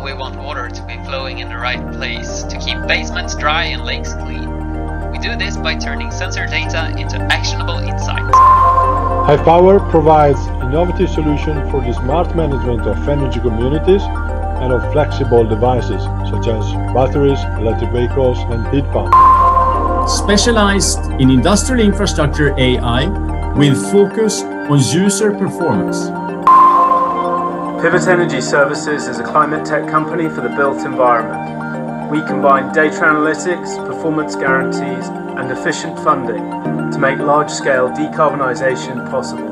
we want water to be flowing in the right place to keep basements dry and lakes clean. We do this by turning sensor data into actionable insights. HUB Power provides innovative solutions for the smart management of energy communities and of flexible devices such as batteries, electric vehicles and heat pumps. Specialized in industrial infrastructure AI with focus on user performance. Pivot Energy Services is a climate tech company for the built environment. We combine data analytics, performance guarantees, and efficient funding to make large-scale decarbonisation possible.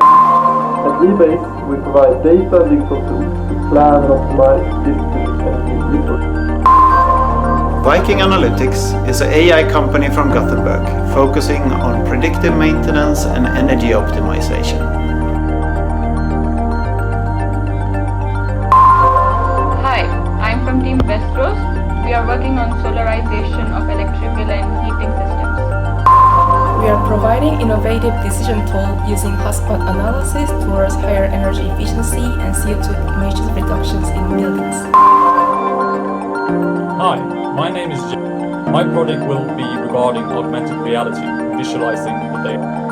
At Rebase, we provide data and digital tools to plan and optimize district energy resources. Viking Analytics is an AI company from Gothenburg, focusing on predictive maintenance and energy optimization. Hi, I'm from Team Westeros. We are working on solarization of electrical and heating systems. We are providing innovative decision tool using hotspot analysis towards higher energy efficiency and CO2 emissions reductions in buildings. Hi, my name is Jim. My project will be regarding augmented reality, visualizing the data.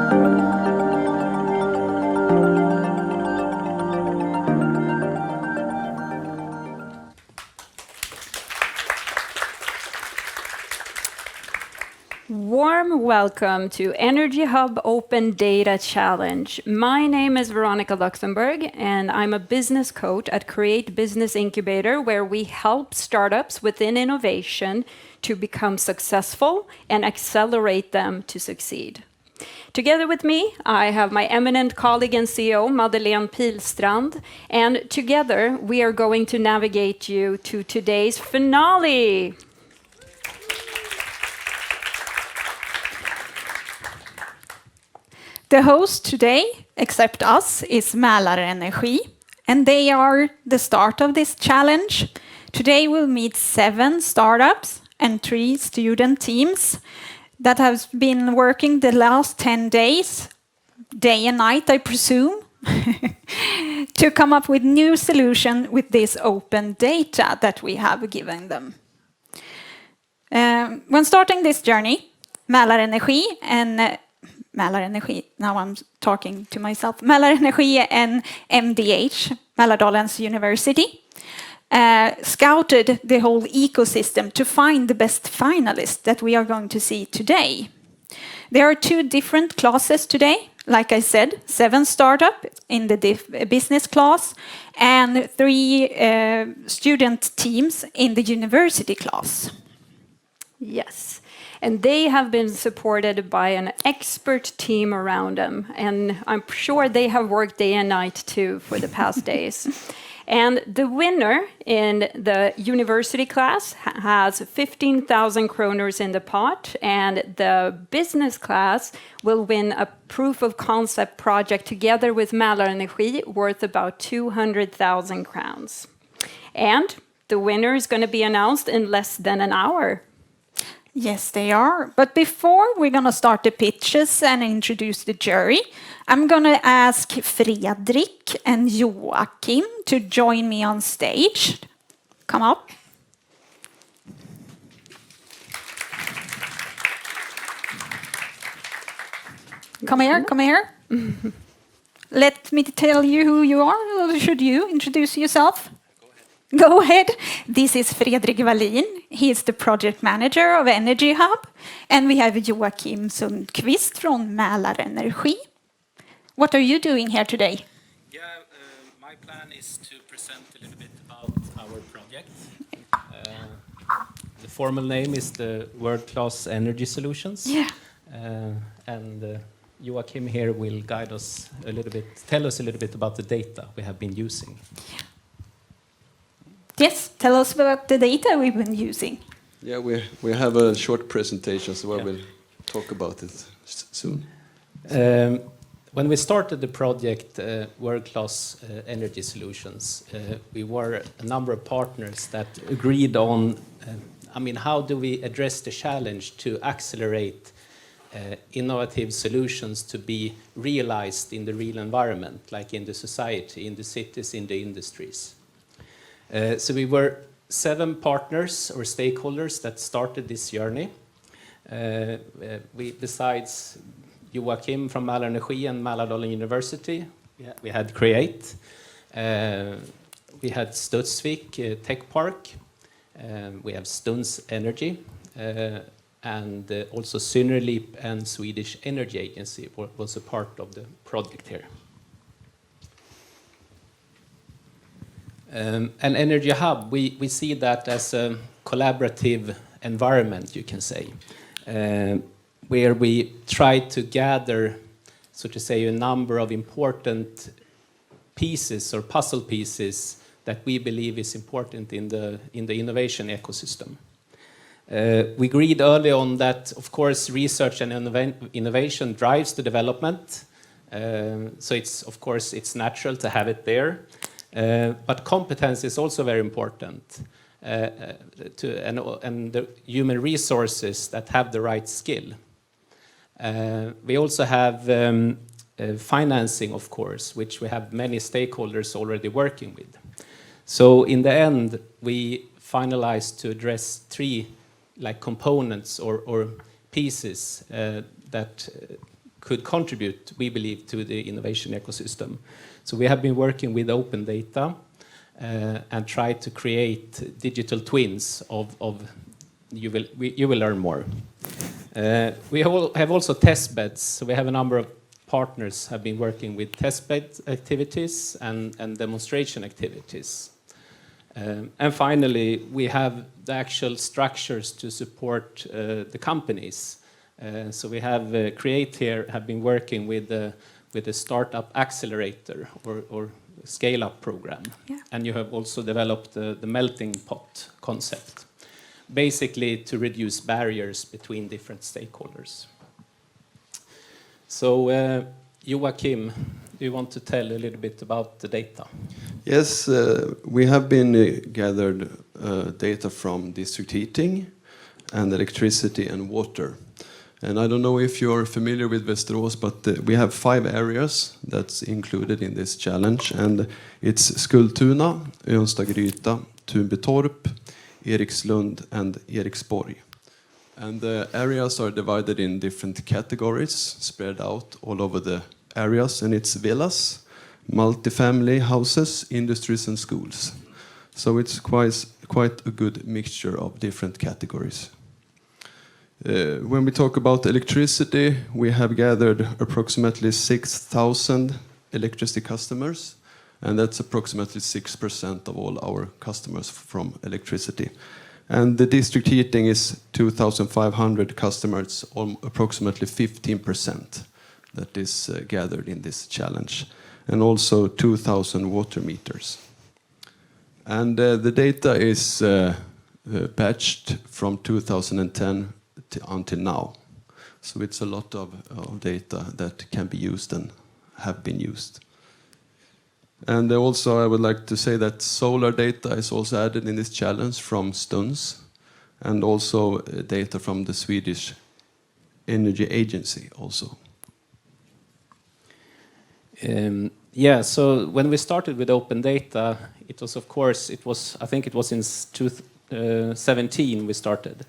Warm welcome to Energy Hub Open Data Challenge. My name is Veronica Luxemburg, and I'm a business coach at Create Business Incubator, where we help startups within innovation to become successful and accelerate them to succeed. Together with me, I have my eminent colleague and CEO, Madeleine Pilstrand, and together we are going to navigate you to today's finale. The host today, except us, is NRGY, and they are the start of this challenge. Today we'll meet 7 startups and 3 student teams that have been working the last 10 days, day and night, I presume, to come up with new solution with this open data that we have given them. When starting this journey, NRGY and now I'm talking to myself, NRGY and MDH, Mälardalens University, scouted the whole ecosystem to find the best finalists that we are going to see today. There are 2 different classes today, like I said, 7 startups in the business class and 3 student teams in the university class. Yes. And they have been supported by an expert team around them. And I'm sure they have worked day and night too for the past days. And the winner in the university class has 15,000 kronor in the pot. And the business class will win a proof of concept project together with NRGY worth about 200,000 crowns. And the winner is going to be announced in less than an hour. Yes, they are. But before we're going to start the pitches and introduce the jury, I'm going to ask Fredrik and Joachim to join me on stage. Come up. Come here. Let me tell you who you are, or should you introduce yourself? Go ahead. This is Fredrik Wallin. He is the project manager of Energy Hub. And we have Joachim Sundqvist from NRGY. What are you doing here today? Yeah, my plan is to present a little bit about our project. The formal name is the World Class Energy Solutions. Yeah. And Joachim here will guide us a little bit, tell us a little bit about the data we have been using. Yes, tell us about the data we've been using. Yeah, we have a short presentation, so I will talk about it soon. When we started the project, World Class Energy Solutions, we were a number of partners that agreed on, how do we address the challenge to accelerate innovative solutions to be realized in the real environment, like in the society, in the cities, in the industries. So we were 7 partners or stakeholders that started this journey. Besides Joakim from NRGY and Mälardalen University, we had Create. We had Studsvik Tech Park. We have Stuns Energy. And also Synnerleap and Swedish Energy Agency was a part of the project here. And Energy Hub, we see that as a collaborative environment, you can say, where we try to gather, so to say, a number of important pieces or puzzle pieces that we believe is important in the innovation ecosystem. We agreed early on that, of course, research and innovation drives the development. So of course, it's natural to have it there. But competence is also very important, and the human resources that have the right skill. We also have financing, of course, which we have many stakeholders already working with. So in the end, we finalized to address 3 components or pieces that could contribute, we believe, to the innovation ecosystem. So we have been working with open data and tried to create digital twins of you will learn more. We have also test beds. So we have a number of partners have been working with test bed activities and demonstration activities. And finally, we have the actual structures to support the companies. So we have Create here have been working with the startup accelerator or scale-up program. Yeah. And you have also developed the melting pot concept, basically to reduce barriers between different stakeholders. So Joakim, do you want to tell a little bit about the data? Yes, we have been gathered data from district heating and electricity and water. And I don't know if you're familiar with Västerås, but we have 5 areas that's included in this challenge. And it's Skultuna, Önstagryta, Tunbytorp, Erikslund, and Eriksborg. And the areas are divided in different categories, spread out all over the areas. And it's villas, multifamily houses, industries, and schools. So it's quite a good mixture of different categories. When we talk about electricity, we have gathered approximately 6,000 electricity customers, and that's approximately 6% of all our customers from electricity. And the district heating is 2,500 customers, approximately 15% that is gathered in this challenge, and also 2,000 water meters. And the data is batched from 2010 until now. So it's a lot of data that can be used and have been used. And also I would like to say that solar data is also added in this challenge from Stuns, and also data from the Swedish Energy Agency also. Yeah, so when we started with open data, it was, of course, I think it was in 2017 we started.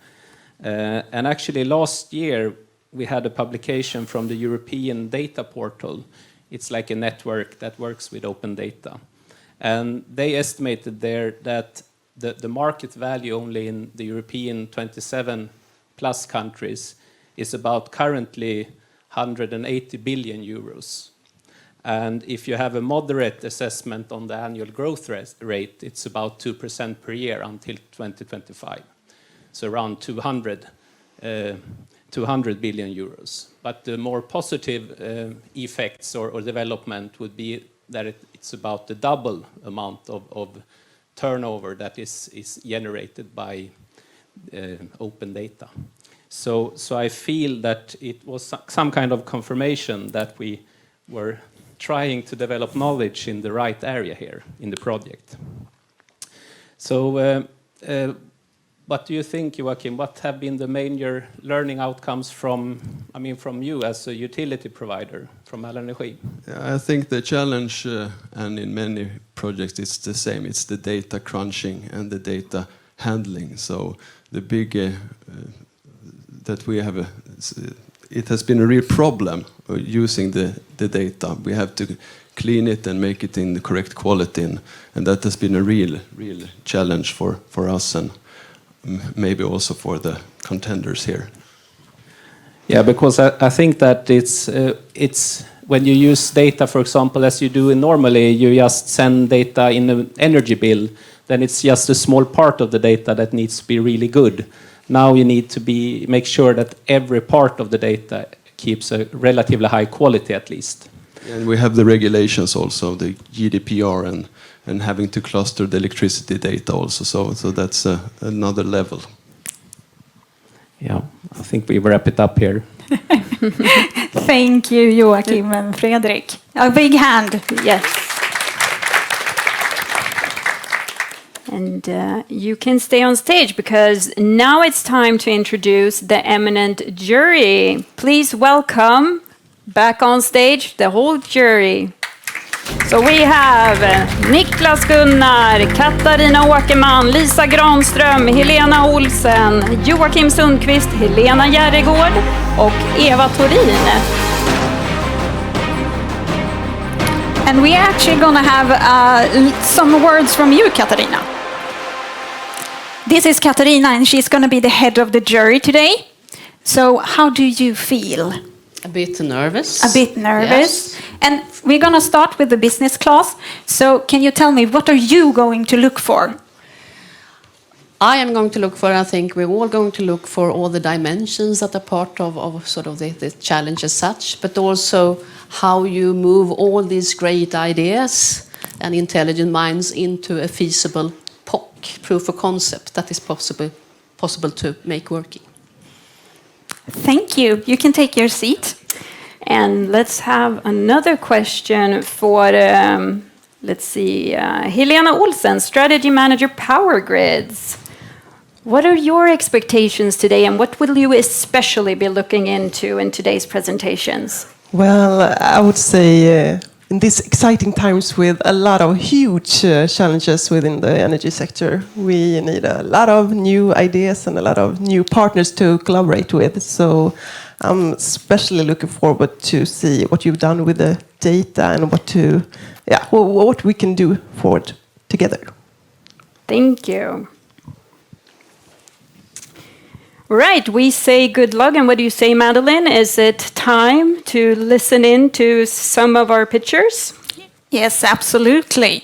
And actually last year we had a publication from the European Data Portal. It's like a network that works with open data. And they estimated there that the market value only in the European 27 plus countries is about currently 180 billion euros. And if you have a moderate assessment on the annual growth rate, it's about 2% per year until 2025. So around 200 billion euros. But the more positive effects or development would be that it's about the double amount of turnover that is generated by open data. So I feel that it was some kind of confirmation that we were trying to develop knowledge in the right area here in the project. So what do you think, Joakim? What have been the major learning outcomes from you as a utility provider from NRGY? I think the challenge, and in many projects, it's the same. It's the data crunching and the data handling. So the big that we have, it has been a real problem using the data. We have to clean it and make it in the correct quality, and that has been a real challenge for us and maybe also for the contenders here. Yeah, because I think that it's when you use data, for example, as you do normally, you just send data in an energy bill, then it's just a small part of the data that needs to be really good. Now you need to make sure that every part of the data keeps a relatively high quality at least. And we have the regulations also, the GDPR and having to cluster the electricity data also. So that's another level. Yeah, I think we wrap it up here. Thank you, Joachim and Fredrik. A big hand. Yes. And you can stay on stage because now it's time to introduce the eminent jury. Please welcome back on stage the whole jury. So we have Niklas Gunnar, Katarina Åkerman, Lisa Granström, Helena Olsen, Joakim Sundqvist, Helena Järregård och Eva Torin. And we are actually going to have some words from you, Katarina. This is Katarina, and she's going to be the head of the jury today. So how do you feel? A bit nervous. A bit nervous. Yes. And we're going to start with the business class. So can you tell me, what are you going to look for? I am going to look for, I think we're all going to look for all the dimensions that are part of sort of the challenge as such, but also how you move all these great ideas and intelligent minds into a feasible POC, proof of concept, that is possible to make working. Thank you. You can take your seat. And let's have another question for, let's see, Helena Olsen, Strategy Manager, Power Grids. What are your expectations today, and what will you especially be looking into in today's presentations? Well, I would say in these exciting times with a lot of huge challenges within the energy sector, we need a lot of new ideas and a lot of new partners to collaborate with. So I'm especially looking forward to see what you've done with the data and what we can do forward together. Thank you. Right, we say good luck, and what do you say, Madeline? Is it time to listen in to some of our pictures? Yes, absolutely.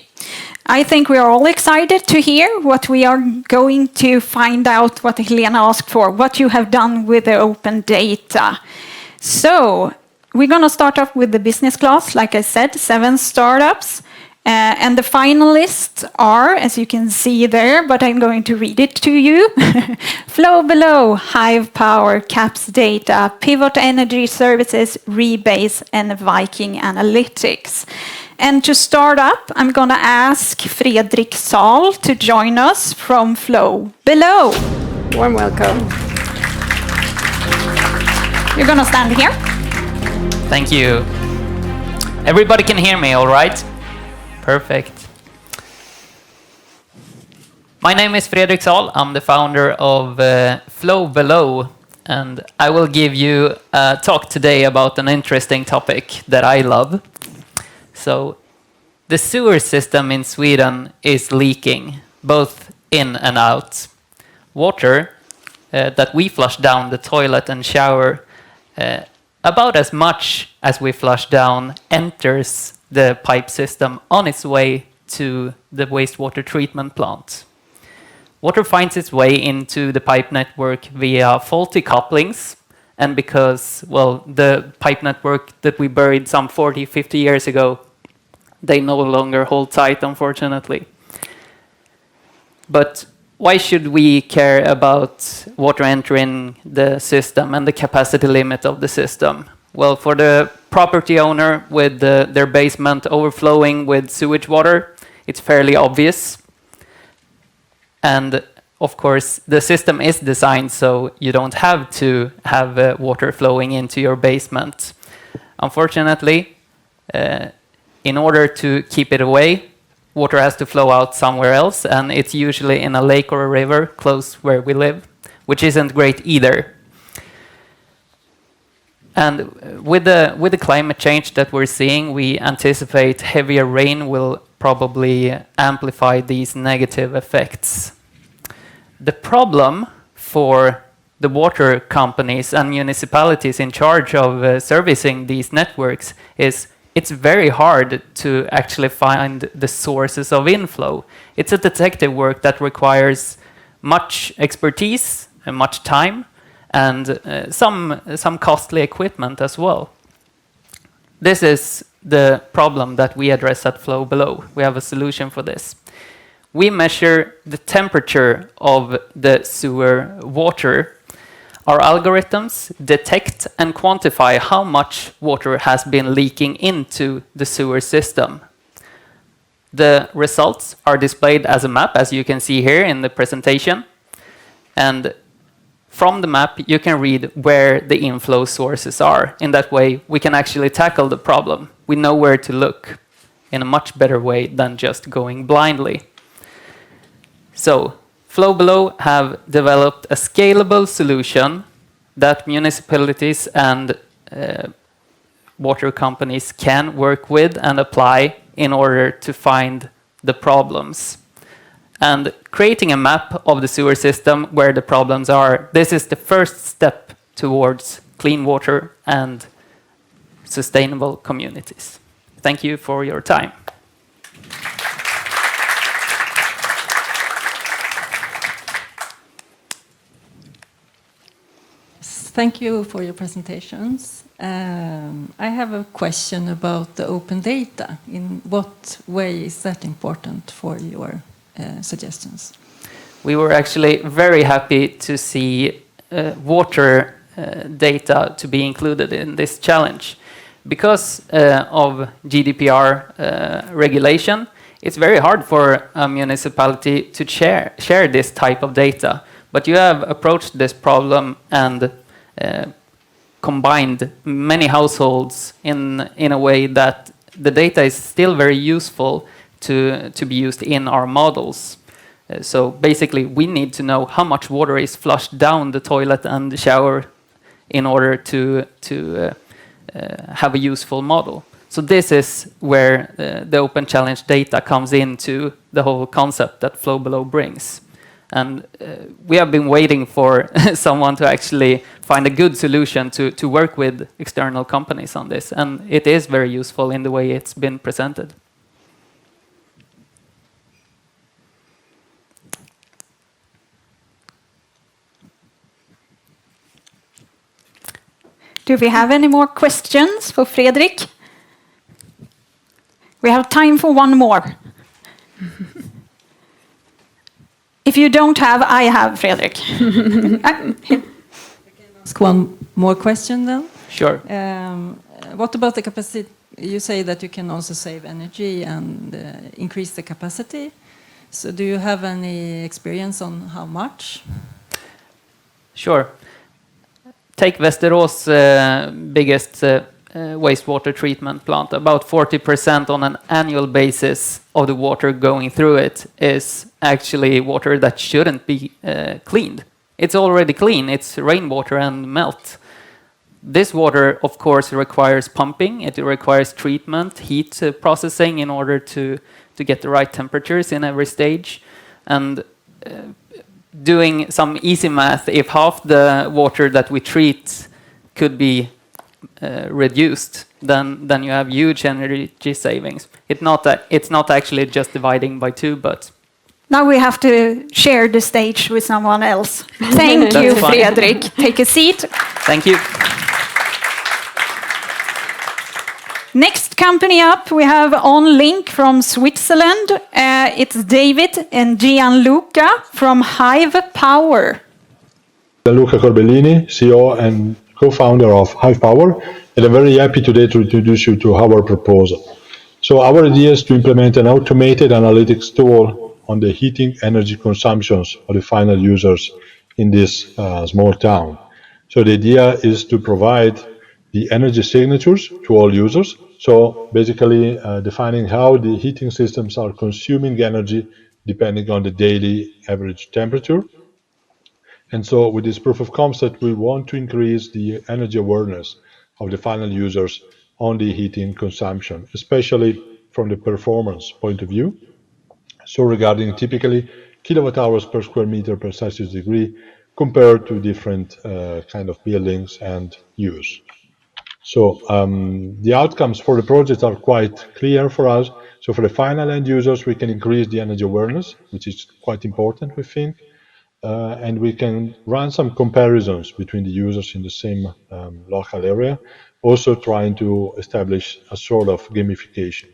I think we are all excited to hear what we are going to find out, what Helena asked for, what you have done with the open data. So we're going to start off with the business class. Like I said, 7 startups. And the finalists are, as you can see there, but I'm going to read it to you. Flow Below, Hive Power, Caps Data, Pivot Energy Services, Rebase, and Viking Analytics. And to start up, I'm going to ask Fredrik Sahl to join us from Flow Below. Warm welcome. You're going to stand here. Thank you. Everybody can hear me, all right? Perfect. My name is Fredrik Sahl. I'm the founder of Flow Below, and I will give you a talk today about an interesting topic that I love. So, the sewer system in Sweden is leaking, both in and out. Water that we flush down the toilet and shower, about as much as we flush down enters the pipe system on its way to the wastewater treatment plant. Water finds its way into the pipe network via faulty couplings, and because, well, the pipe network that we buried some 40, 50 years ago, they no longer hold tight, unfortunately. But why should we care about water entering the system and the capacity limit of the system? Well, for the property owner with their basement overflowing with sewage water, it's fairly obvious. And of course, the system is designed so you don't have to have water flowing into your basement. Unfortunately, in order to keep it away, water has to flow out somewhere else, and it's usually in a lake or a river close where we live, which isn't great either. And with the climate change that we're seeing, we anticipate heavier rain will probably amplify these negative effects. The problem for the water companies and municipalities in charge of servicing these networks is it's very hard to actually find the sources of inflow. It's a detective work that requires much expertise and much time, and some costly equipment as well. This is the problem that we address at Flow Below. We have a solution for this. We measure the temperature of the sewer water. Our algorithms detect and quantify how much water has been leaking into the sewer system. The results are displayed as a map, as you can see here in the presentation. And from the map, you can read where the inflow sources are. In that way, we can actually tackle the problem. We know where to look in a much better way than just going blindly. So, Flow Below have developed a scalable solution that municipalities and water companies can work with and apply in order to find the problems. And creating a map of the sewer system where the problems are, this is the first step towards clean water and sustainable communities. Thank you for your time. Thank you for your presentations. I have a question about the open data. In what way is that important for your suggestions? We were actually very happy to see water data to be included in this challenge. Because of GDPR regulation, it's very hard for a municipality to share this type of data. But you have approached this problem and combined many households in a way that the data is still very useful to be used in our models. So basically, we need to know how much water is flushed down the toilet and the shower in order to have a useful model. So this is where the Open Challenge data comes into the whole concept that Flow Below brings. And we have been waiting for someone to actually find a good solution to work with external companies on this. And it is very useful in the way it's been presented. Do we have any more questions for Fredrik? We have time for one more. If you don't have, I have, Fredrik. Ask one more question then. Sure. What about the capacity? You say that you can also save energy and increase the capacity. So do you have any experience on how much? Sure. Take Västerås' biggest wastewater treatment plant. About 40% on an annual basis of the water going through it is actually water that shouldn't be cleaned. It's already clean. It's rainwater and melt. This water, of course, requires pumping. It requires treatment, heat processing in order to get the right temperatures in every stage. And doing some easy math, if half the water that we treat could be reduced, then you have huge energy savings. It's not actually just dividing by 2, but... Now we have to share the stage with someone else. Thank you, Fredrik. Take a seat. Thank you. Next company up, we have on link from Switzerland. It's David and Gianluca from Hive Power. Gianluca Corbellini, CEO and co-founder of Hive Power, and I'm very happy today to introduce you to our proposal. So our idea is to implement an automated analytics tool on the heating energy consumptions of the final users in this small town. So the idea is to provide the energy signatures to all users, So basically defining how the heating systems are consuming energy depending on the daily average temperature. And so with this proof of concept, we want to increase the energy awareness of the final users on the heating consumption, especially from the performance point of view. So regarding typically kilowatt hours per square meter per Celsius degree compared to different kind of buildings and use. So the outcomes for the project are quite clear for us. So for the final end users, we can increase the energy awareness, which is quite important, we think. And we can run some comparisons between the users in the same local area, also trying to establish a sort of gamification.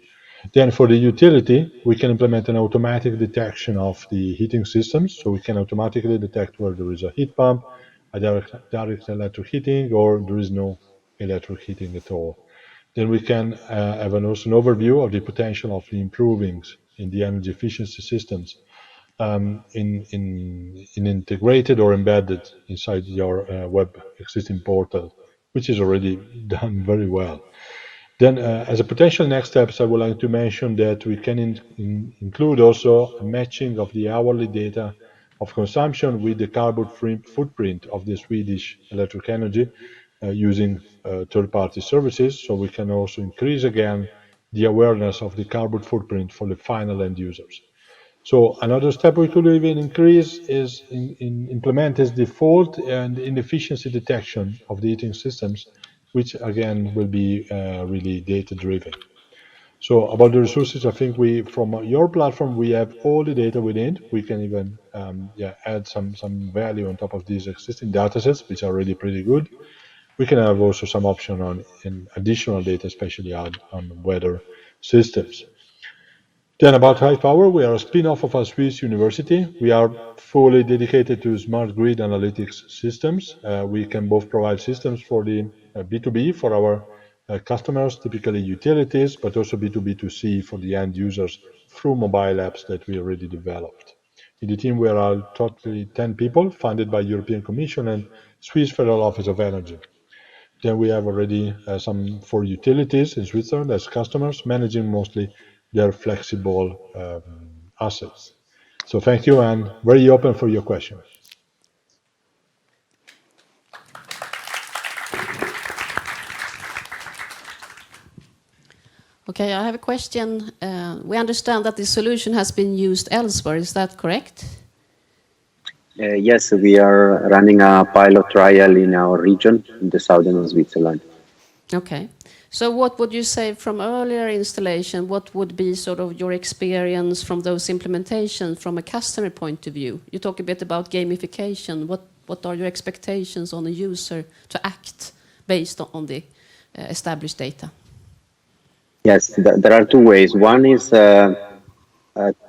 Then for the utility, we can implement an automatic detection of the heating systems. So we can automatically detect where there is a heat pump, a direct electric heating, or there is no electric heating at all. Then we can have also an overview of the potential of the improvements in the energy efficiency systems in integrated or embedded inside your web existing portal, which is already done very well. Then as a potential next steps, I would like to mention that we can include also a matching of the hourly data of consumption with the carbon footprint of the Swedish electric energy using third-party services. So we can also increase again the awareness of the carbon footprint for the final end users. So another step we could even increase is implement as default and inefficiency detection of the heating systems, which again will be really data driven. So about the resources, I think from your platform we have all the data within. We can even add some value on top of these existing datasets, which are already pretty good. We can have also some option on additional data, especially on weather systems. Then about High Power, we are a spin-off of a Swiss university. We are fully dedicated to smart grid analytics systems. We can both provide systems for the B2B for our customers, typically utilities, but also B2B2C for the end users through mobile apps that we already developed. In the team, we are totally 10 people, funded by European Commission and Swiss Federal Office of Energy. Then we have already some for utilities in Switzerland as customers, managing mostly their flexible assets. So thank you, and very open for your question. Okay, I have a question. We understand that this solution has been used elsewhere. Is that correct? Yes, we are running a pilot trial in our region, in the southern of Switzerland. Okay. So what would you say from earlier installation, what would be sort of your experience from those implementations from a customer point of view? You talk a bit about gamification. What are your expectations on the user to act based on the established data? Yes, there are two ways. One is to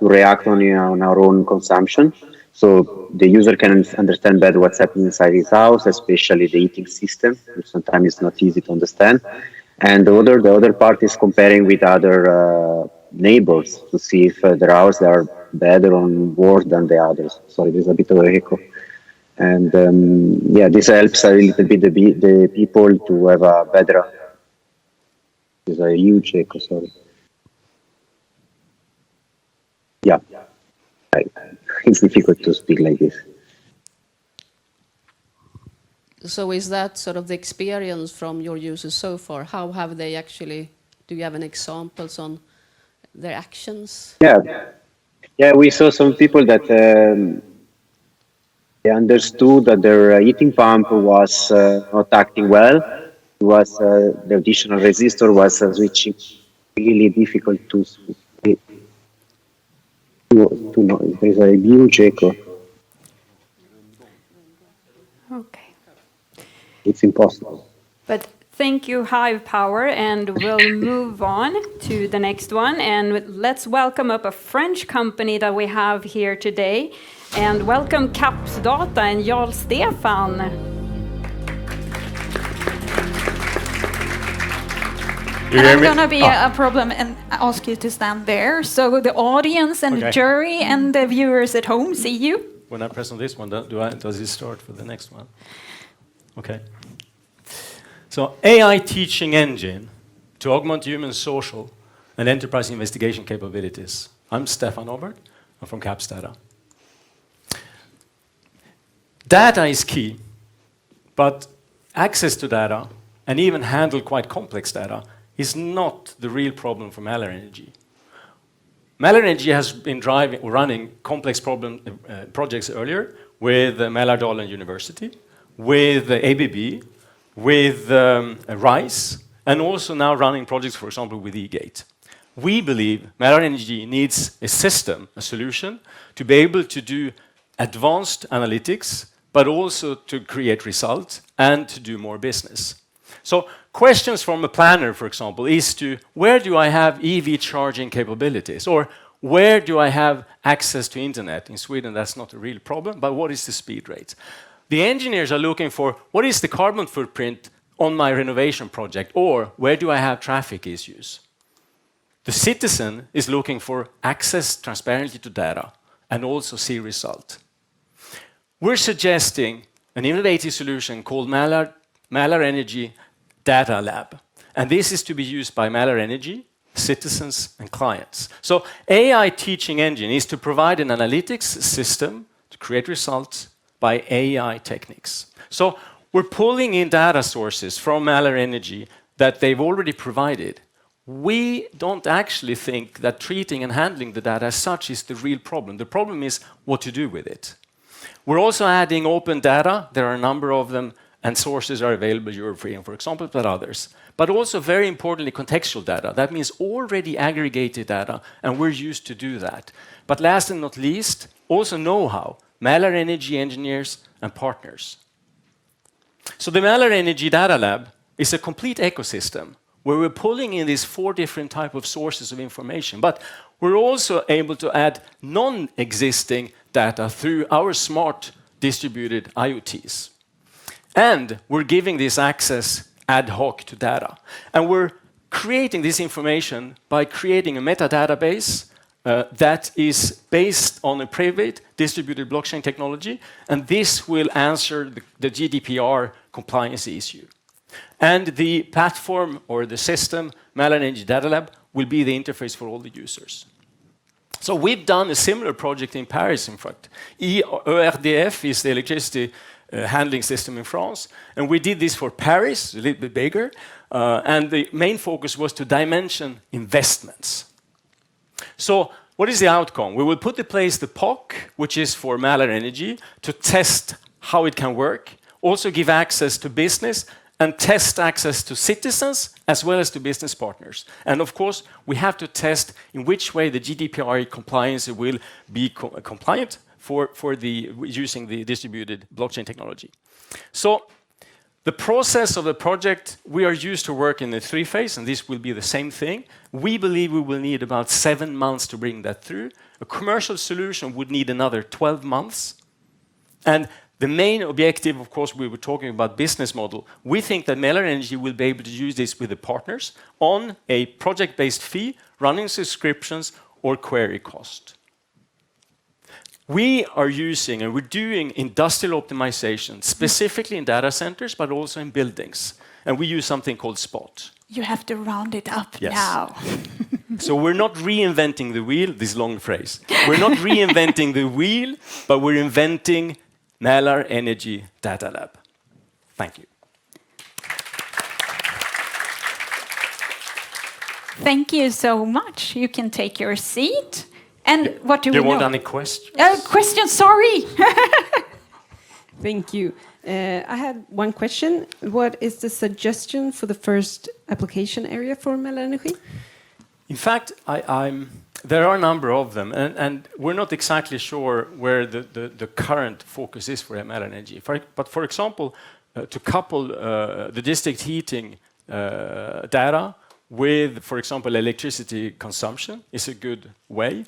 react on our own consumption. So the user can understand better what's happening inside his house, especially the heating system, which sometimes is not easy to understand. And the other part is comparing with other neighbors to see if their houses are better or worse than the others. Sorry, there's a bit of an echo. And this helps a little bit the people to have a better. There's a huge echo, sorry. Yeah, it's difficult to speak like this. So is that sort of the experience from your users so far? How have they actually, do you have any examples on their actions? Yeah, we saw some people that they understood that their heating pump was not acting well. It was the additional resistor was switching really difficult to know. There's a huge echo. Okay. It's impossible. But thank you, Hive Power, and we'll move on to the next one. And let's welcome up a French company that we have here today. And welcome Caps Data and Jarl Stefan. And I'm going to be a problem and ask you to stand there. So the audience and the jury and the viewers at home see you. When I press on this one, does it start for the next one? Okay. So AI teaching engine to augment human, social, and enterprise investigation capabilities. I'm Stefan Obert. I'm from Capstata. Data is key, but access to data, and even handle quite complex data, is not the real problem for Mälar Energy. Mälar Energy has been running complex projects earlier with Mälardalen University, with ABB, with RISE, and also now running projects, for example, with eGate. We believe Mälar Energy needs a system, a solution, to be able to do advanced analytics, but also to create results and to do more business. So questions from a planner, for example, is to where do I have EV charging capabilities? Or where do I have access to internet? In Sweden, that's not a real problem, but what is the speed rate? The engineers are looking for what is the carbon footprint on my renovation project? Or where do I have traffic issues? The citizen is looking for access, transparency to data, and also see result. We're suggesting an innovative solution called Mälar Energy Data Lab. And this is to be used by Mälar Energy, citizens, and clients. So AI teaching engine is to provide an analytics system to create results by AI techniques. So we're pulling in data sources from Mälar Energy that they've already provided. We don't actually think that treating and handling the data as such is the real problem. The problem is what to do with it. We're also adding open data. There are a number of them, and sources are available, Eurofreedom, for example, but others. But also, very importantly, contextual data. That means already aggregated data, and we're used to do that. But last and not least, also know-how, Mälar Energy engineers and partners. So the Mälar Energy Data Lab is a complete ecosystem where we're pulling in these 4 different types of sources of information. But we're also able to add non-existing data through our smart distributed IoTs. And we're giving this access ad hoc to data. And we're creating this information by creating a metadatabase that is based on a private distributed blockchain technology. And this will answer the GDPR compliance issue. And the platform or the system, Mälar Energy Data Lab, will be the interface for all the users. So we've done a similar project in Paris, in fact. ERDF is the electricity handling system in France. And we did this for Paris, a little bit bigger. And the main focus was to dimension investments. So what is the outcome? We will put in place the POC, which is for Mälar Energy, to test how it can work, also give access to business, and test access to citizens as well as to business partners. And of course, we have to test in which way the GDPR compliance will be compliant for using the distributed blockchain technology. So the process of the project, we are used to work in the 3 phase, and this will be the same thing. We believe we will need about 7 months to bring that through. A commercial solution would need another 12 months. And the main objective, of course, we were talking about business model. We think that Mälar Energy will be able to use this with the partners on a project-based fee, running subscriptions, or query cost. We are using and we're doing industrial optimization, specifically in data centers, but also in buildings. And we use something called SPOT. You have to round it up Yes. now. So we're not reinventing the wheel, this long phrase. We're not reinventing the wheel, but we're inventing Mälar Energy Data Lab. Thank you. Thank you so much. You can take your seat. And what do we know? Do you want any questions? Questions, sorry. Thank you. I had one question. What is the suggestion for the first application area for Mälar Energy? In fact, there are a number of them, and we're not exactly sure where the current focus is for Mälar Energy. But for example, to couple the district heating data with, for example, electricity consumption is a good way.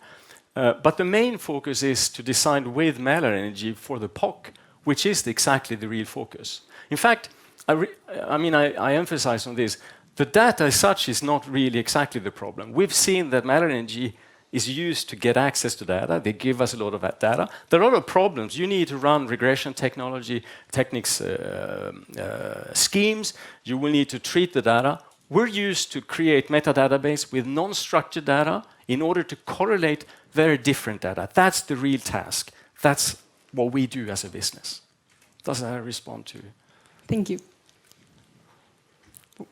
But the main focus is to design with Mälar Energy for the POC, which is exactly the real focus. In fact, I emphasize on this. The data as such is not really exactly the problem. We've seen that Mälar Energy is used to get access to data. They give us a lot of that data. There are a lot of problems. You need to run regression techniques schemes. You will need to treat the data. we're used to create metadatabase with non-structured data in order to correlate very different data. That's the real task. That's what we do as a business. Does that respond to? Thank you. Do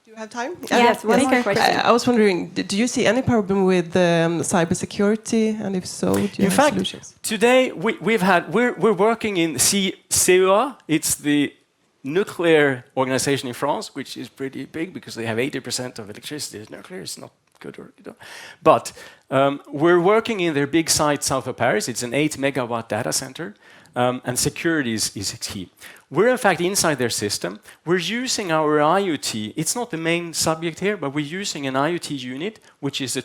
you have time? Yes, one more question. I was wondering, do you see any problem with cybersecurity, and if so, do you In have fact, solutions? today we're working in CEA. It's the nuclear organization in France, which is pretty big because they have 80% of electricity is nuclear. It's not good, but we're working in their big site south of Paris. It's an 8 megawatt data center, and security is key. We're in fact inside their system. We're using our IoT. It's not the main subject here, but we're using an IoT unit, which is a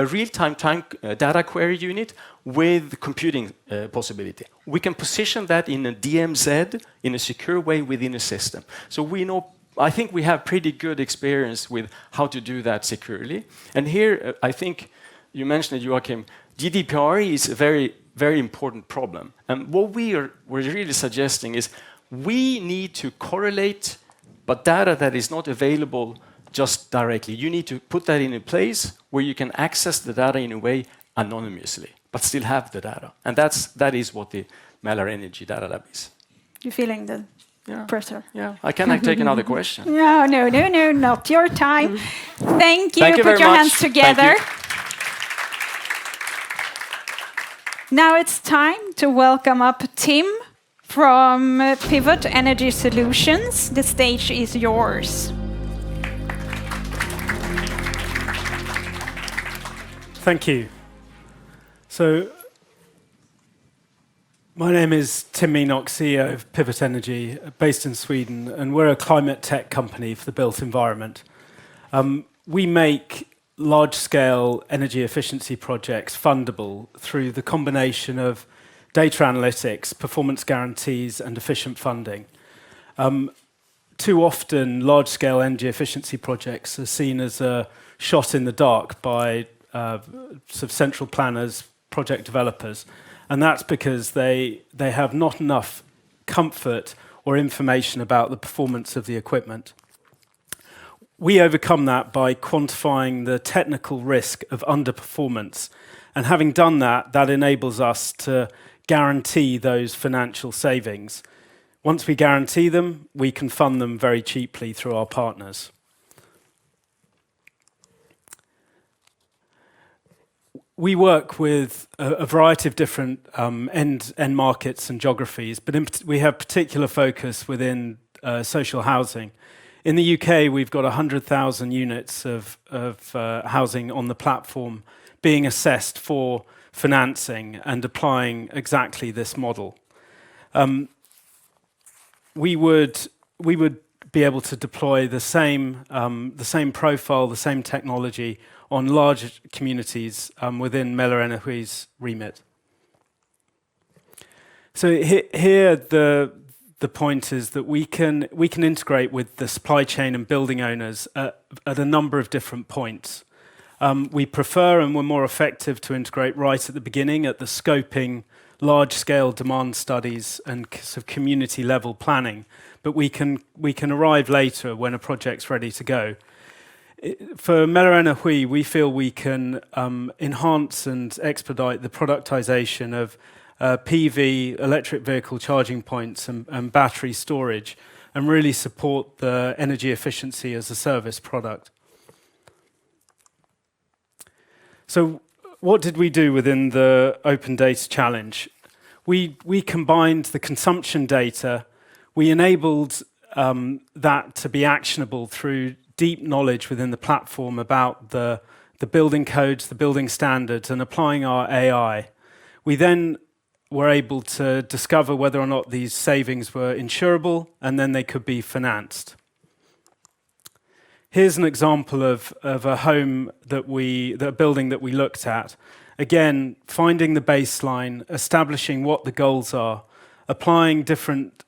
real-time data query unit with computing possibility. We can position that in a DMZ in a secure way within a system. So we know. I think we have pretty good experience with how to do that securely. And here, I think you mentioned it, Joachim. GDPR is a very important problem. And what we're really suggesting is we need to correlate, but data that is not available just directly. You need to put that in a place where you can access the data in a way anonymously, but still have the data. And that is what the Mälar Energy Data Lab is. You're feeling the pressure. Yeah, I can take another question. No, not your time. Thank you. Thank you Put very your much. hands together. Now it's time to welcome up Tim from Pivot Energy Solutions. The stage is yours. Thank you. So, my name is Tim Enoch, CEO of Pivot Energy, based in Sweden, and we're a climate tech company for the built environment. We make large-scale energy efficiency projects fundable through the combination of data analytics, performance guarantees, and efficient funding. Too often, large-scale energy efficiency projects are seen as a shot in the dark by sort of central planners, project developers, and that's because they have not enough comfort or information about the performance of the equipment. We overcome that by quantifying the technical risk of underperformance, and having done that, that enables us to guarantee those financial savings. Once we guarantee them, we can fund them very cheaply through our partners. We work with a variety of different end markets and geographies, but we have particular focus within social housing. In the UK, we've got 100,000 units of housing on the platform being assessed for financing and applying exactly this model. We would be able to deploy the same profile, the same technology on large communities within Mälar Energy's remit. So here the point is that we can integrate with the supply chain and building owners at a number of different points. We prefer and we're more effective to integrate right at the beginning at the scoping, large-scale demand studies and sort of community-level planning, but we can arrive later when a project's ready to go. For Mälar Energy, we feel we can enhance and expedite the productization of PV, electric vehicle charging points and battery storage, and really support the energy efficiency as a service product. So what did we do within the Open Data Challenge? We combined the consumption data. We enabled that to be actionable through deep knowledge within the platform about the building codes, the building standards, and applying our AI. We then were able to discover whether or not these savings were insurable, and then they could be financed. Here's an example of a home a building that we looked at. Again, finding the baseline, establishing what the goals are, applying different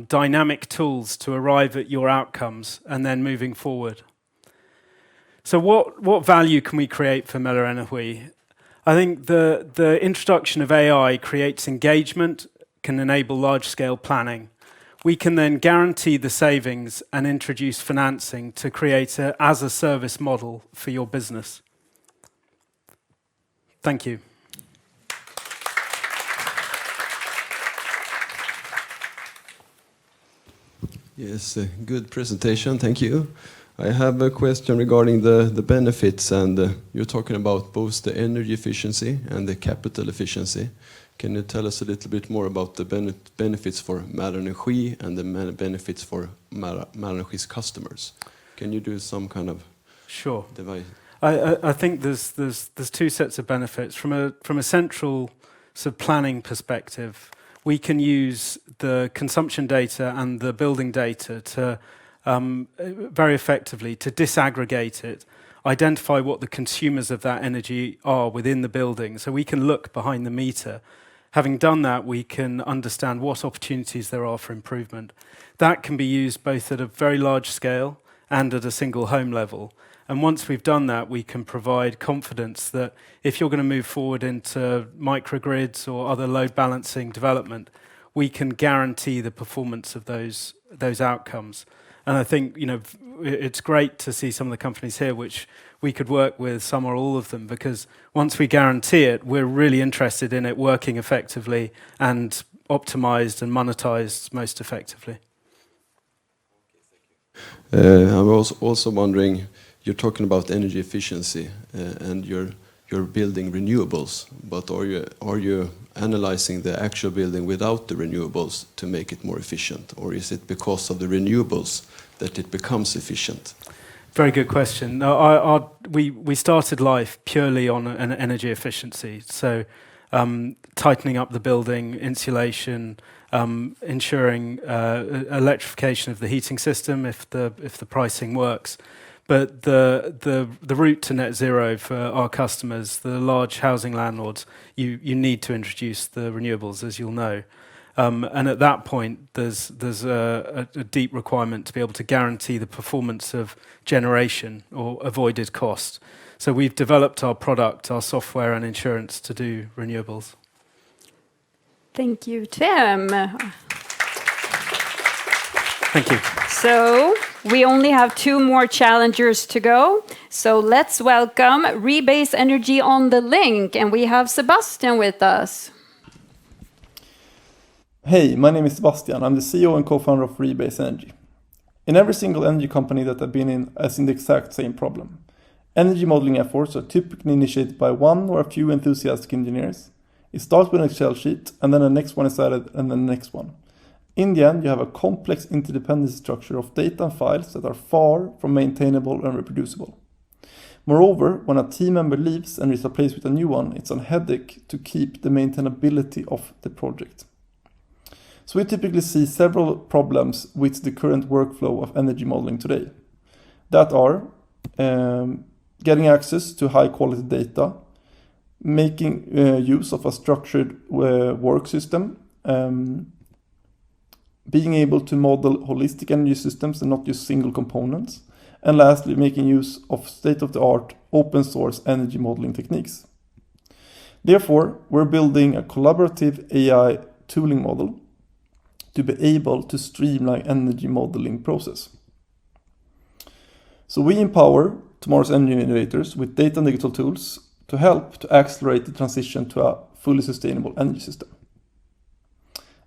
dynamic tools to arrive at your outcomes, and then moving forward. So what value can we create for Mälar Energy? I think the introduction of AI creates engagement, can enable large-scale planning. We can then guarantee the savings and introduce financing to create a as-a-service model for your business. Thank you. Yes, good presentation. Thank you. I have a question regarding the benefits, and you're talking about both the energy efficiency and the capital efficiency. Can you tell us a little bit more about the benefits for NRGY and the benefits for NRGY's customers? Can you do some kind of divide? I think there's two sets of benefits. From a central sort of planning perspective, we can use the consumption data and the building data to very effectively to disaggregate it, identify what the consumers of that energy are within the building, so we can look behind the meter. Having done that, we can understand what opportunities there are for improvement. That can be used both at a very large scale and at a single home level. And once we've done that, we can provide confidence that if you're going to move forward into microgrids or other load balancing development, we can guarantee the performance of those outcomes. And I think, it's great to see some of the companies here which we could work with, some or all of them, because once we guarantee it, we're really interested in it working effectively and optimized and monetized most effectively. I was also wondering, you're talking about energy efficiency and you're building renewables, but are you analyzing the actual building without the renewables to make it more efficient, or is it because of the renewables that it becomes efficient? Very good question. No, we started life purely on an energy efficiency, so tightening up the building, insulation, ensuring electrification of the heating system if the pricing works. But the route to net zero for our customers, the large housing landlords, you need to introduce the renewables, as you'll know. And at that point, there's a deep requirement to be able to guarantee the performance of generation or avoided cost. So we've developed our product, our software and insurance to do renewables. Thank you, Tim. Thank you. So we only have 2 more challengers to go. So let's welcome Rebase Energy on the link. And we have Sebastian with us. Hey, my name is Sebastian. I'm the CEO and co-founder of Rebase Energy. In every single energy company that I've been in, I've seen the exact same problem. Energy modeling efforts are typically initiated by one or a few enthusiastic engineers. It starts with an Excel sheet, and then the next one is added, and then the next one. In the end, you have a complex interdependency structure of data and files that are far from maintainable and reproducible. Moreover, when a team member leaves and is replaced with a new one, it's a headache to keep the maintainability of the project. So we typically see several problems with the current workflow of energy modeling today. That are getting access to high quality data, making use of a structured work system, being able to model holistic energy systems and not just single components, and lastly, making use of state-of-the-art open source energy modeling techniques. Therefore, we're building a collaborative AI tooling model to be able to streamline energy modeling process. So we empower tomorrow's energy innovators with data and digital tools to help to accelerate the transition to a fully sustainable energy system.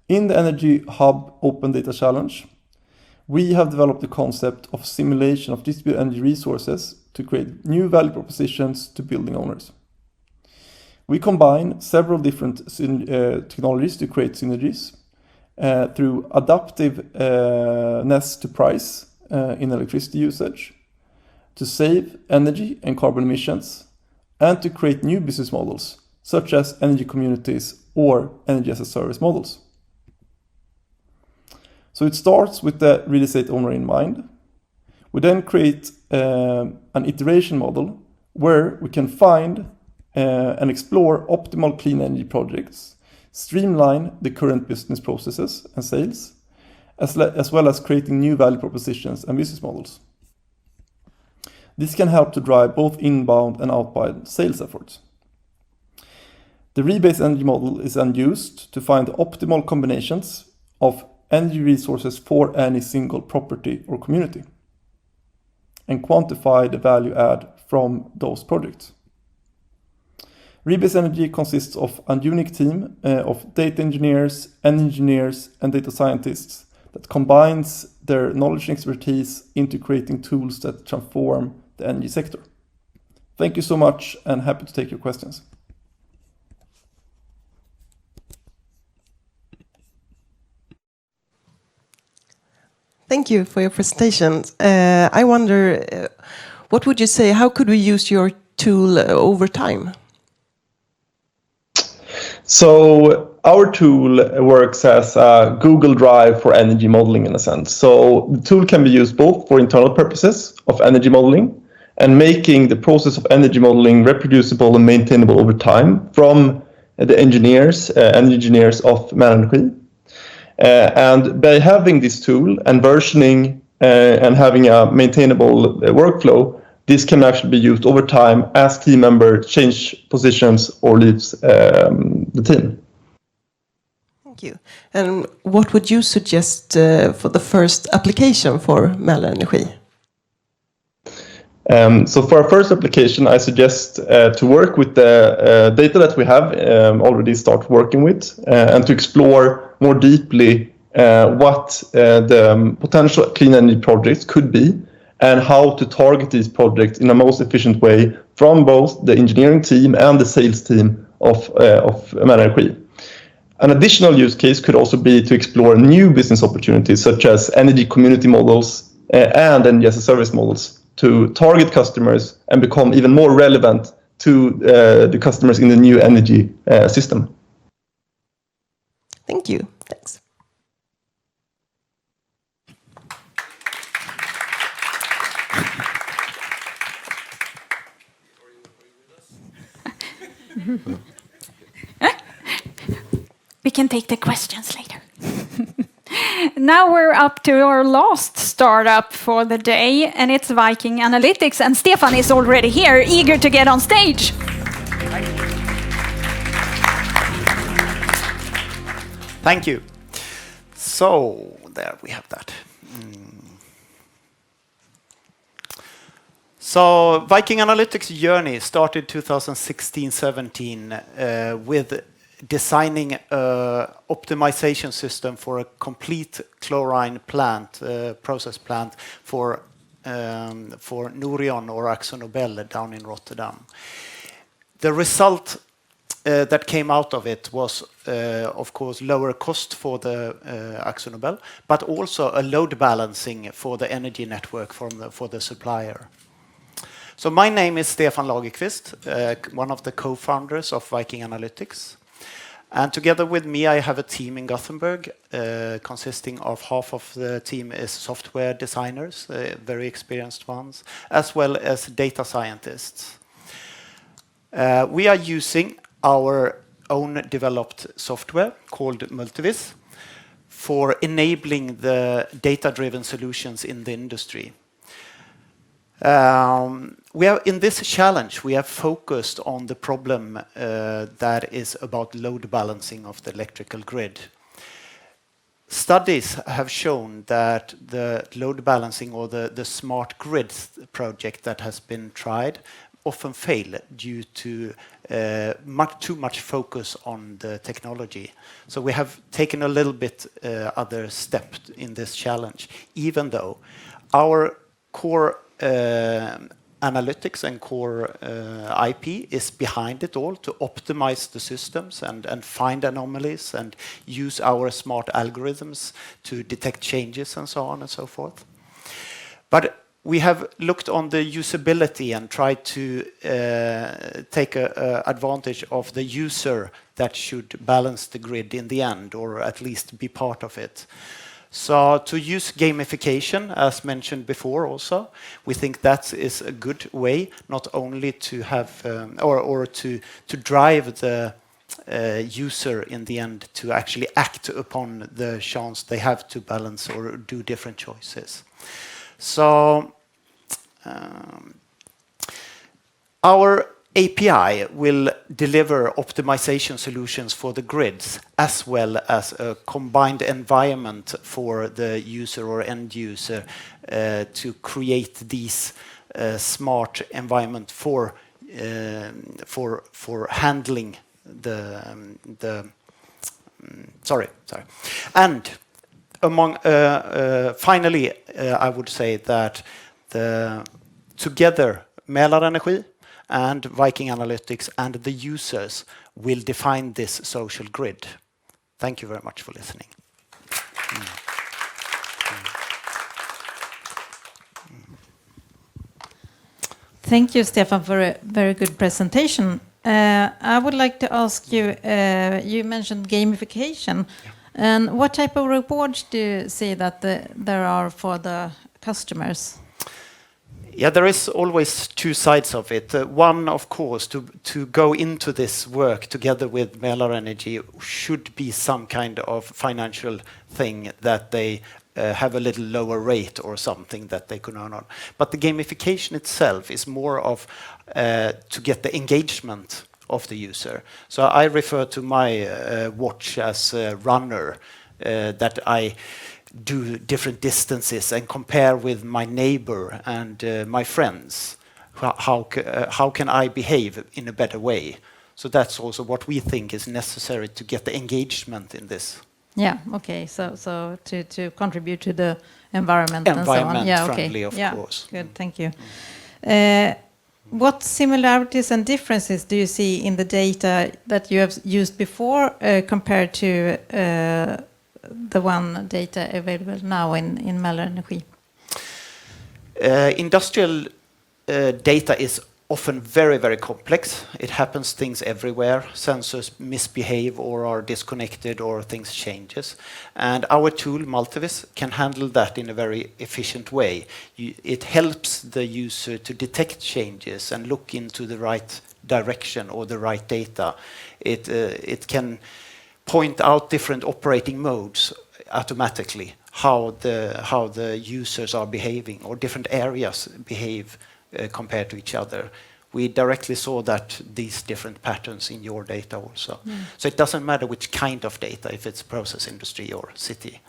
In the Energy Hub Open Data Challenge, we have developed the concept of simulation of distributed energy resources to create new value propositions to building owners. We combine several different technologies to create synergies through adaptiveness to price in electricity usage, to save energy and carbon emissions, and to create new business models, such as energy communities or energy as a service models. So it starts with the real estate owner in mind. We then create an iteration model where we can find and explore optimal clean energy projects, streamline the current business processes and sales, as well as creating new value propositions and business models. This can help to drive both inbound and outbound sales efforts. The rebase energy model is then used to find the optimal combinations of energy resources for any single property or community, and quantify the value add from those projects. Rebase Energy consists of a unique team of data engineers, and data scientists that combines their knowledge and expertise into creating tools that transform the energy sector. Thank you so much, and happy to take your questions. Thank you for your presentation. I wonder, what would you say, how could we use your tool over time? So our tool works as a Google Drive for energy modeling in a sense. So the tool can be used both for internal purposes of energy modeling and making the process of energy modeling reproducible and maintainable over time from the engineers, energy engineers of NRGY. And by having this tool and versioning and having a maintainable workflow, this can actually be used over time as team members change positions or leaves the team. Thank you. And what would you suggest for the first application for NRGY? So for our first application, I suggest to work with the data that we have already start working with and to explore more deeply what the potential clean energy projects could be and how to target these projects in a most efficient way from both the engineering team and the sales team of NRGY. An additional use case could also be to explore new business opportunities such as energy community models and energy as a service models to target customers and become even more relevant to the customers in the new energy system. Thank you. Thanks. We can take the questions later. Now we're up to our last startup for the day, and it's Viking Analytics, and Stefan is already here, eager to get on stage. Thank you. So, there we have that. So, Viking Analytics journey started 2016-17 with designing an optimization system for a complete chlorine plant, process plant for Nouryon or AkzoNobel down in Rotterdam. The result that came out of it was, of course, lower cost for the AkzoNobel, but also a load balancing for the energy network for the supplier. So my name is Stefan Lagerqvist, one of the co-founders of Viking Analytics. And together with me, I have a team in Gothenburg consisting of half of the team is software designers, very experienced ones, as well as data scientists. We are using our own developed software called Multivis for enabling the data-driven solutions in the industry. In this challenge, we have focused on the problem that is about load balancing of the electrical grid. Studies have shown that the load balancing or the smart grid project that has been tried often fail due to too much focus on the technology. So we have taken a little bit other step in this challenge, even though our core analytics and core IP is behind it all to optimize the systems and find anomalies and use our smart algorithms to detect changes and so on and so forth. But we have looked on the usability and tried to take advantage of the user that should balance the grid in the end, or at least be part of it. So to use gamification, as mentioned before also, we think that is a good way not only to have or to drive the user in the end to actually act upon the chance they have to balance or do different choices. So our API will deliver optimization solutions for the grids as well as a combined environment for the user or end user to create these smart environment for handling and among finally I would say that together Mälarenergi and Viking Analytics and the users will define this social grid. Thank you very much for listening. Thank you, Stefan, for a very good presentation. I would like to ask you, you mentioned gamification. And what type of rewards do you see that there are for the customers? Yeah, there is always two sides of it. One, of course, to go into this work together with Mälarenergi should be some kind of financial thing that they have a little lower rate or something that they can earn on. But the gamification itself is more of to get the engagement of the user. So I refer to my watch as a runner, that I do different distances and compare with my neighbor and my friends. How can I behave in a better way? So that's also what we think is necessary to get the engagement in this. Yeah, okay. So to contribute to the environment and so on. Yeah, friendly, okay. of course. Good, thank you. What similarities and differences do you see in the data that you have used before compared to the one data available now in Mälarenergi? Industrial data is often very, very complex. It happens things everywhere. Sensors misbehave or are disconnected or things changes. And our tool, Multivis, can handle that in a very efficient way. It helps the user to detect changes and look into the right direction or the right data. It can point out different operating modes automatically, how the users are behaving or different areas behave compared to each other. We directly saw that these different patterns in your data also. So it doesn't matter which kind of data, if it's process industry or city.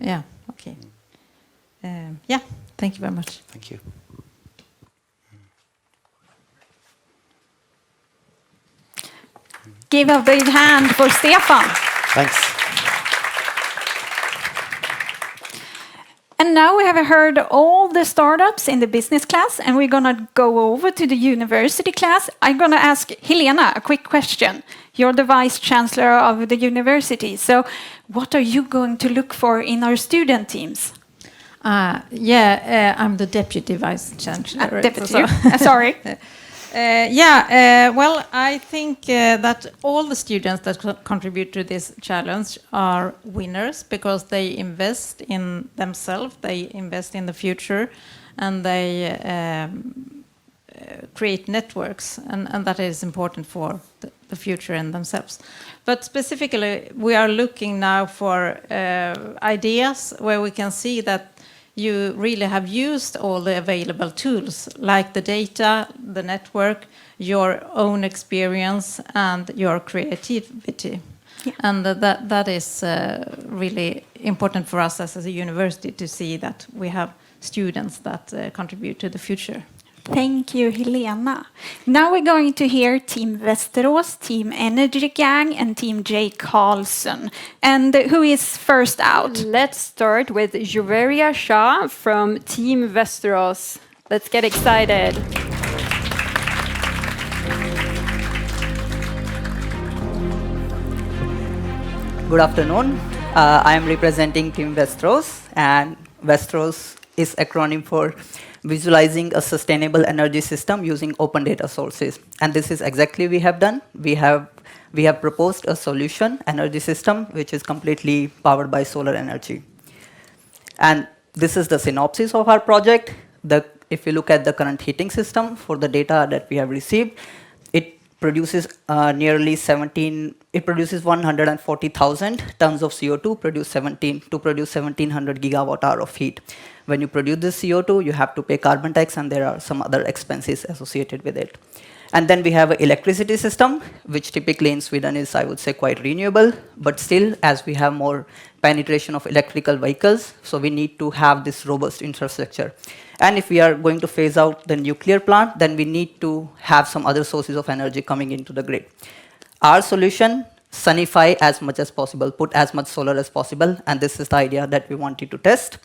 Yeah, okay. Yeah, thank you very much. Thank you. Give a big hand for Stefan. Thanks. And now we have heard all the startups in the business class, and we're going to go over to the university class. I'm going to ask Helena a quick question. You're the vice chancellor of the university. So what are you going to look for in our student teams? I'm the deputy vice chancellor. Deputy, sorry. Well, I think that all the students that contribute to this challenge are winners because they invest in themselves, they invest in the future, and they create networks, and that is important for the future and themselves. But specifically, we are looking now for ideas where we can see that you really have used all the available tools, like the data, the network, your own experience, and your creativity. Yeah. And that is really important for us as a university to see that we have students that contribute to the future. Thank you, Helena. Now we're going to hear Team Västerås, Team NRGY, and Team J. Carlson. And who is first out? Let's start with Juveria Shah from Team Västerås. Let's get excited. Good afternoon. I am representing Team Västerås, and Västerås is acronym for Visualizing a Sustainable Energy System Using Open Data Sources. And this is exactly what we have done. We have proposed a solution, energy system, which is completely powered by solar energy. And this is the synopsis of our project. If you look at the current heating system for the data that we have received, it produces it produces 140,000 tons of CO2 to produce 1700 gigawatt hour of heat. When you produce this CO2, you have to pay carbon tax, and there are some other expenses associated with it. And then we have an electricity system, which typically in Sweden is, I would say, quite renewable. But still, as we have more penetration of electrical vehicles, so we need to have this robust infrastructure. And if we are going to phase out the nuclear plant, then we need to have some other sources of energy coming into the grid. Our solution, sunify as much as possible, put as much solar as possible, and this is the idea that we wanted to test.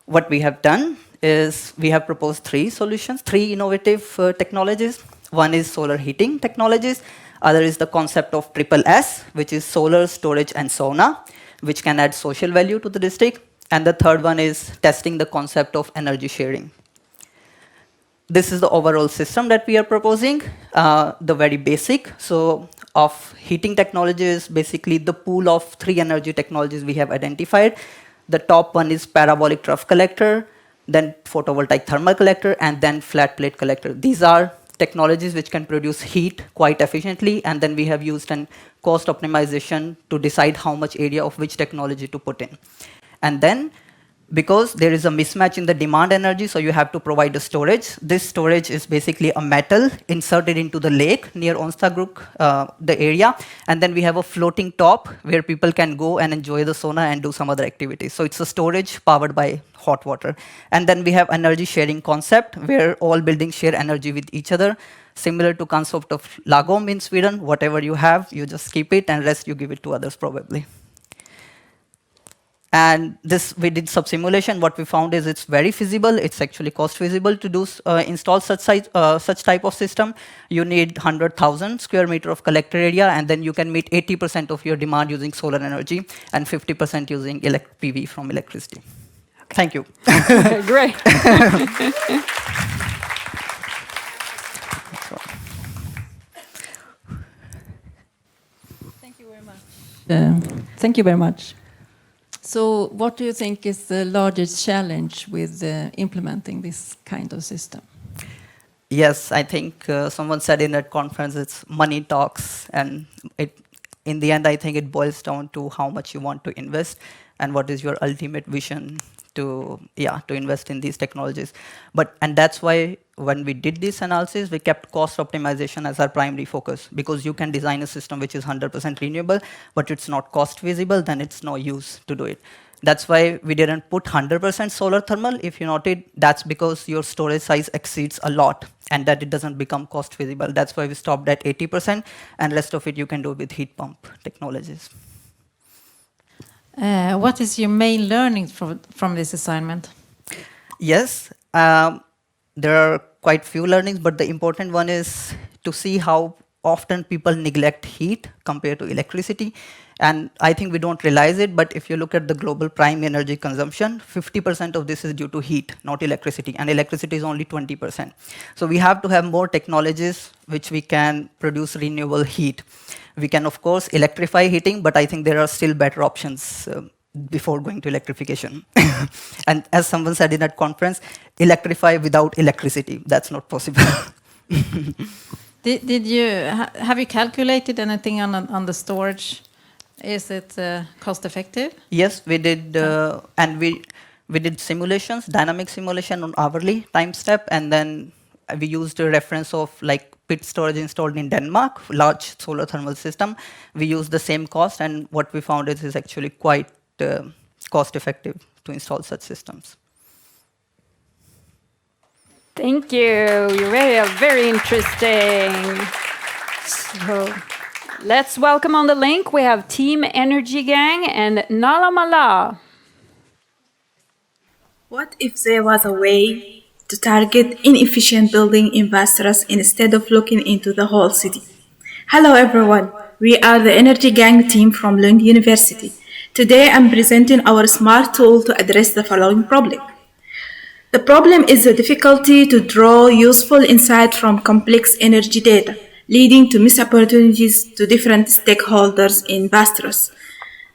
What we have done is we have proposed three solutions, three innovative technologies. One is solar heating technologies, other is the concept of SSS, which is solar, storage, and sauna, which can add social value to the district. And the third one is testing the concept of energy sharing. This is the overall system that we are proposing, the very basic. So of heating technology is basically the pool of three energy technologies we have identified. The top one is parabolic trough collector, then photovoltaic thermal collector, and then flat plate collector. These are technologies which can produce heat quite efficiently, and then we have used an cost optimization to decide how much area of which technology to put in. And then, because there is a mismatch in the demand energy, so you have to provide a storage. This storage is basically a metal inserted into the lake near Onstabruk, the area. And then we have a floating top where people can go and enjoy the sauna and do some other activities. So it's a storage powered by hot water. And then we have energy sharing concept where all buildings share energy with each other. Similar to concept of lagom in Sweden, whatever you have, you just keep it and rest you give it to others probably. And this, we did sub-simulation. What we found is it's very feasible. It's actually cost feasible to do install such type of system. You need 100,000 square meter of collector area, and then you can meet 80% of your demand using solar energy and 50% using PV from electricity. Okay. Thank you. Okay, great. Thank you very much. Thank you very much. So what do you think is the largest challenge with implementing this kind of system? Yes, I think someone said in that conference it's money talks, and in the end I think it boils down to how much you want to invest and what is your ultimate vision to invest in these technologies. And that's why when we did this analysis, we kept cost optimization as our primary focus, because you can design a system which is 100% renewable, but it's not cost feasible, then it's no use to do it. That's why we didn't put 100% solar thermal. If you noted, that's because your storage size exceeds a lot and that it doesn't become cost feasible. That's why we stopped at 80%, and rest of it you can do with heat pump technologies. What is your main learning from this assignment? Yes, there are quite few learnings, but the important one is to see how often people neglect heat compared to electricity. And I think we don't realize it, but if you look at the global prime energy consumption, 50% of this is due to heat, not electricity, and electricity is only 20%. So we have to have more technologies which we can produce renewable heat. We can, of course, electrify heating, but I think there are still better options before going to electrification. And as someone said in that conference, electrify without electricity. That's not possible. Have you calculated anything on the storage? Is it cost effective? Yes, we did, and we did simulations, dynamic simulation on hourly time step, and then we used a reference of like pit storage installed in Denmark, large solar thermal system. We used the same cost, and what we found is actually quite cost effective to install such systems. Thank you. You're very interesting. So let's welcome on the link. We have Team NRGY and Nala Mala. What if there was a way to target inefficient building investors instead of looking into the whole city? Hello everyone, we are the NRGY team from Lund University. Today I'm presenting our smart tool to address the following problem. The problem is the difficulty to draw useful insight from complex energy data, leading to missed opportunities to different stakeholders in investors.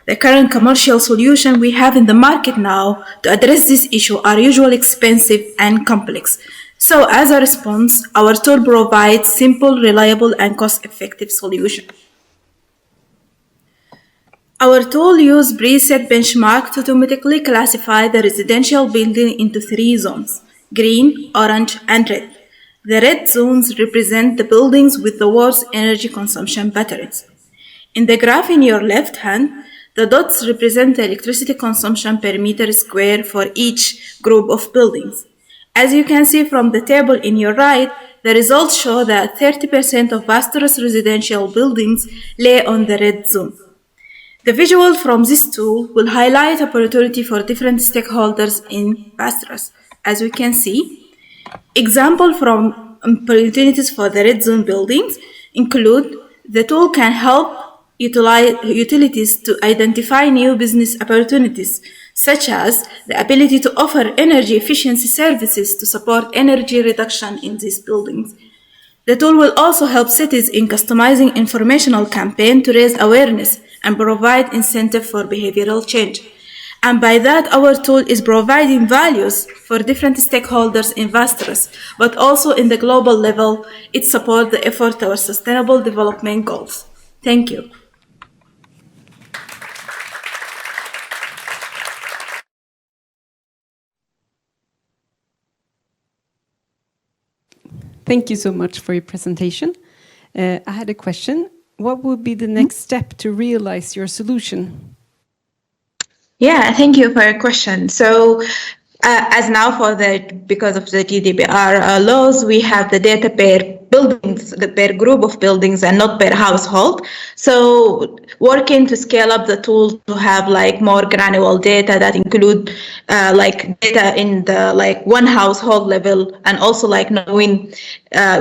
The current commercial solution we have in the market now to address this issue are usually expensive and complex. So as a response, our tool provides simple, reliable, and cost-effective solution. Our tool uses preset benchmark to automatically classify the residential building into 3 zones: green, orange, and red. The red zones represent the buildings with the worst energy consumption patterns. In the graph in your left hand, the dots represent the electricity consumption per meter square for each group of buildings. As you can see from the table in your right, the results show that 30% of Vasteras residential buildings lay on the red zone. The visual from this tool will highlight opportunity for different stakeholders in Vasteras. As we can see, examples from opportunities for the red zone buildings include the tool can help utilities to identify new business opportunities, such as the ability to offer energy efficiency services to support energy reduction in these buildings. The tool will also help cities in customizing informational campaigns to raise awareness and provide incentive for behavioral change. And by that, our tool is providing values for different stakeholders in Vasteras, but also in the global level, it supports the effort towards sustainable development goals. Thank you. Thank you so much for your presentation. I had a question. What would be the next step to realize your solution? Yeah, thank you for your question. So, as now because of the GDPR laws, we have the data per buildings, per group of buildings and not per household. So working to scale up the tool to have like more granular data that include like data in the like one household level, and also like knowing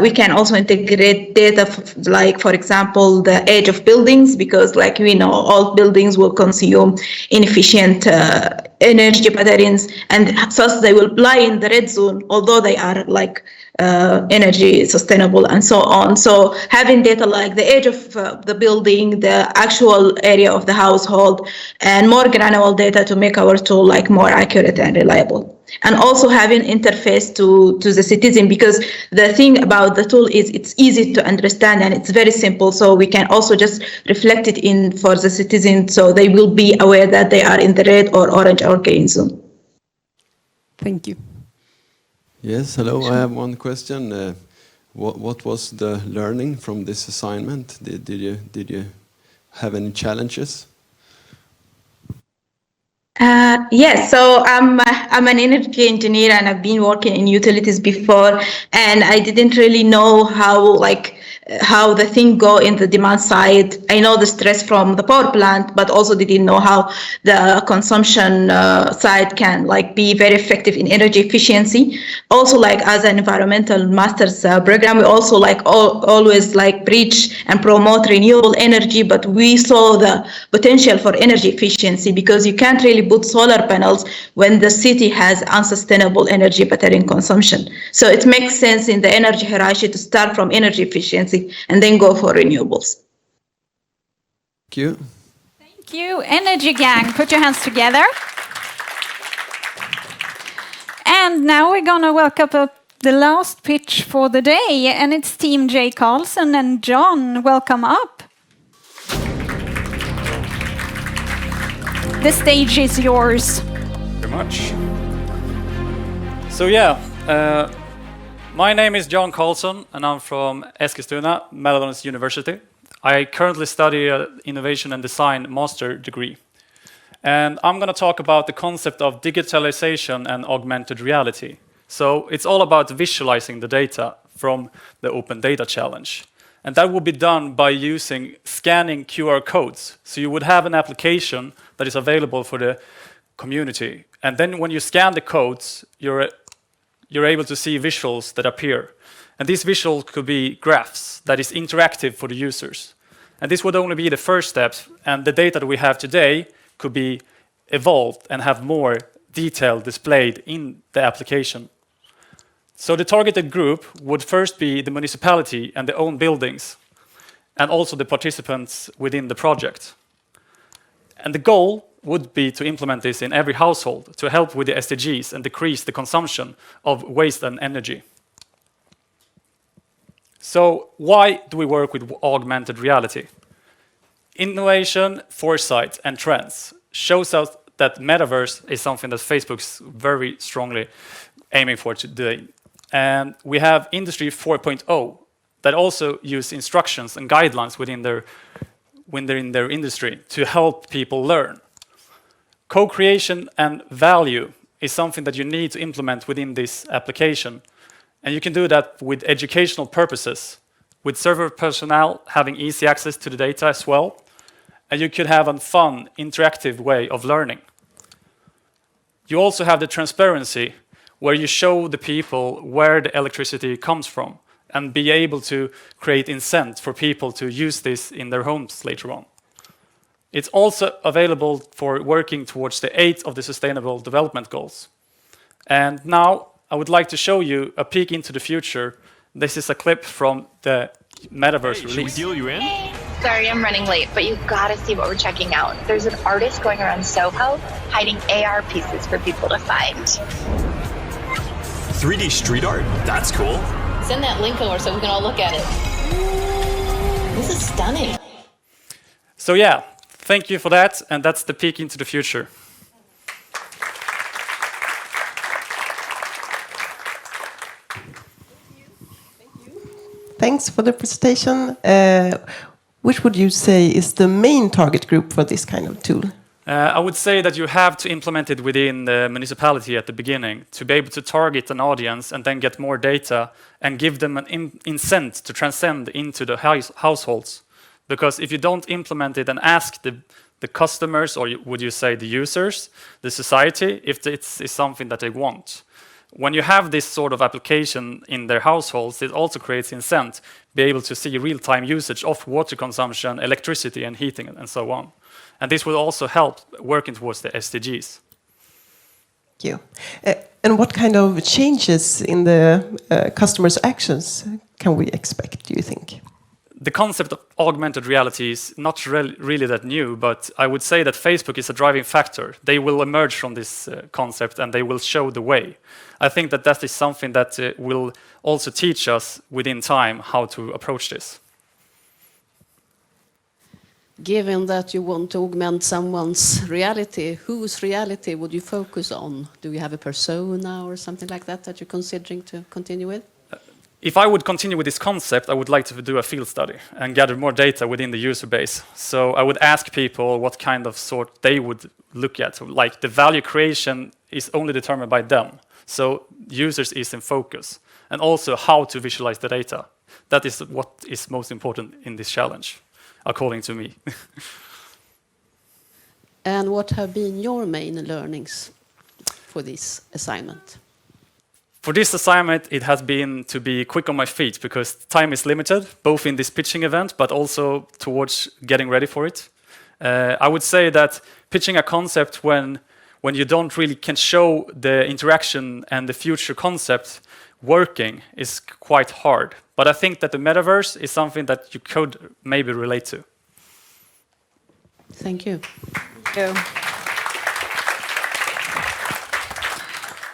we can also integrate data like, for example, the age of buildings, because like we know all buildings will consume inefficient energy patterns, and thus they will lie in the red zone, although they are like energy sustainable and so on. So having data like the age of the building, the actual area of the household, and more granular data to make our tool like more accurate and reliable. And also having interface to the citizen, because the thing about the tool is it's easy to understand and it's very simple. So we can also just reflect it in for the citizen, so they will be aware that they are in the red or orange or green zone. Thank you. Yes, hello. I have one question. What was the learning from this assignment? Did you have any challenges? Yes, so I'm an energy engineer and I've been working in utilities before, and I didn't really know how the thing go in the demand side. I know the stress from the power plant, but also didn't know how the consumption side can like be very effective in energy efficiency. Also, like as an environmental master's program, we also like always like preach and promote renewable energy, but we saw the potential for energy efficiency, because you can't really put solar panels when the city has unsustainable energy pattern consumption. So it makes sense in the energy hierarchy to start from energy efficiency and then go for renewables. Thank you. Thank you. Energy Gang, put your hands together. And now we're going to welcome up the last pitch for the day, and it's Team J. Carlson and John. Welcome up. The stage is yours. Very much. So my name is John Carlson, and I'm from Eskilstuna, Mälardalens University. I currently study an innovation and design master degree. And I'm going to talk about the concept of digitalization and augmented reality. So it's all about visualizing the data from the Open Data Challenge. And that will be done by using scanning QR codes. So you would have an application that is available for the community. And then when you scan the codes, you're able to see visuals that appear. And these visuals could be graphs that is interactive for the users. And this would only be the first steps, and the data that we have today could be evolved and have more detail displayed in the application. So the targeted group would first be the municipality and their own buildings, and also the participants within the project. And the goal would be to implement this in every household to help with the SDGs and decrease the consumption of waste and energy. So why do we work with augmented reality? Innovation, foresight, and trends shows us that metaverse is something that Facebook's very strongly aiming for today. And we have Industry 4.0 that also use instructions and guidelines when they're in their industry to help people learn. Co-creation and value is something that you need to implement within this application. And you can do that with educational purposes, with server personnel having easy access to the data as well. And you could have a fun, interactive way of learning. You also have the transparency, where you show the people where the electricity comes from and be able to create incentive for people to use this in their homes later on. It's also available for working towards the 8 of the Sustainable Development Goals. And now I would like to show you a peek into the future. This is a clip from the Metaverse release. Should we deal you in? Sorry, I'm running late, but you've got to see what we're checking out. There's an artist going around Soho hiding AR pieces for people to find. 3D street art? That's cool. Send that link over so we can all look at it. This is stunning. So yeah, thank you for that, and that's the peek into the future. Thanks for the presentation. Which would you say is the main target group for this kind of tool? I would say that you have to implement it within the municipality at the beginning to be able to target an audience and then get more data and give them an incentive to transcend into the households. Because if you don't implement it and ask the customers, or would you say the users, the society, if it is something that they want. When you have this sort of application in their households, it also creates incentive, be able to see real-time usage of water consumption, electricity and heating and so on. And this will also help working towards the SDGs. Thank you. And what kind of changes in the customers' actions can we expect, do you think? The concept of augmented reality is not really that new, but I would say that Facebook is a driving factor. They will emerge from this concept and they will show the way. I think that that is something that will also teach us within time how to approach this. Given that you want to augment someone's reality, whose reality would you focus on? Do you have a persona or something like that that you're considering to continue with? If I would continue with this concept, I would like to do a field study and gather more data within the user base. So I would ask people what kind of sort they would look at. Like the value creation is only determined by them. So users is in focus. And also how to visualize the data. That is what is most important in this challenge, according to me. And what have been your main learnings for this assignment? For this assignment, it has been to be quick on my feet because time is limited, both in this pitching event, but also towards getting ready for it. I would say that pitching a concept when you don't really can show the interaction and the future concept working is quite hard. But I think that the metaverse is something that you could maybe relate to. Thank you. Thank you.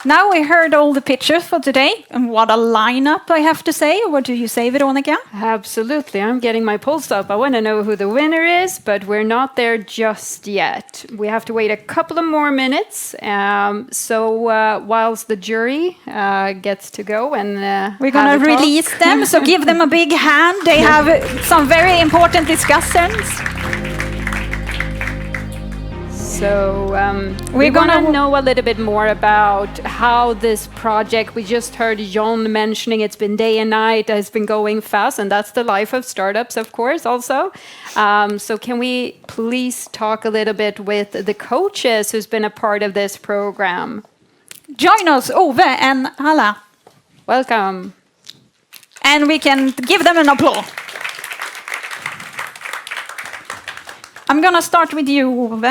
Now we heard all the pictures for today, and what a lineup, I have to say. What do you say, Veronica? Absolutely. I'm getting my pulse up. I want to know who the winner is, but we're not there just yet. We have to wait a couple of more minutes. Whilst the jury gets to go and we're going to release them, so give them a big hand. They have some very important discussions. So we're going to know a little bit more about how this project, we just heard John mentioning it's been day and night, it's been going fast, and that's the life of startups, of course, also. So can we please talk a little bit with the coaches who's been a part of this program? Join us, Ove and Alla. Welcome. And we can give them an applause. I'm going to start with you, Ove.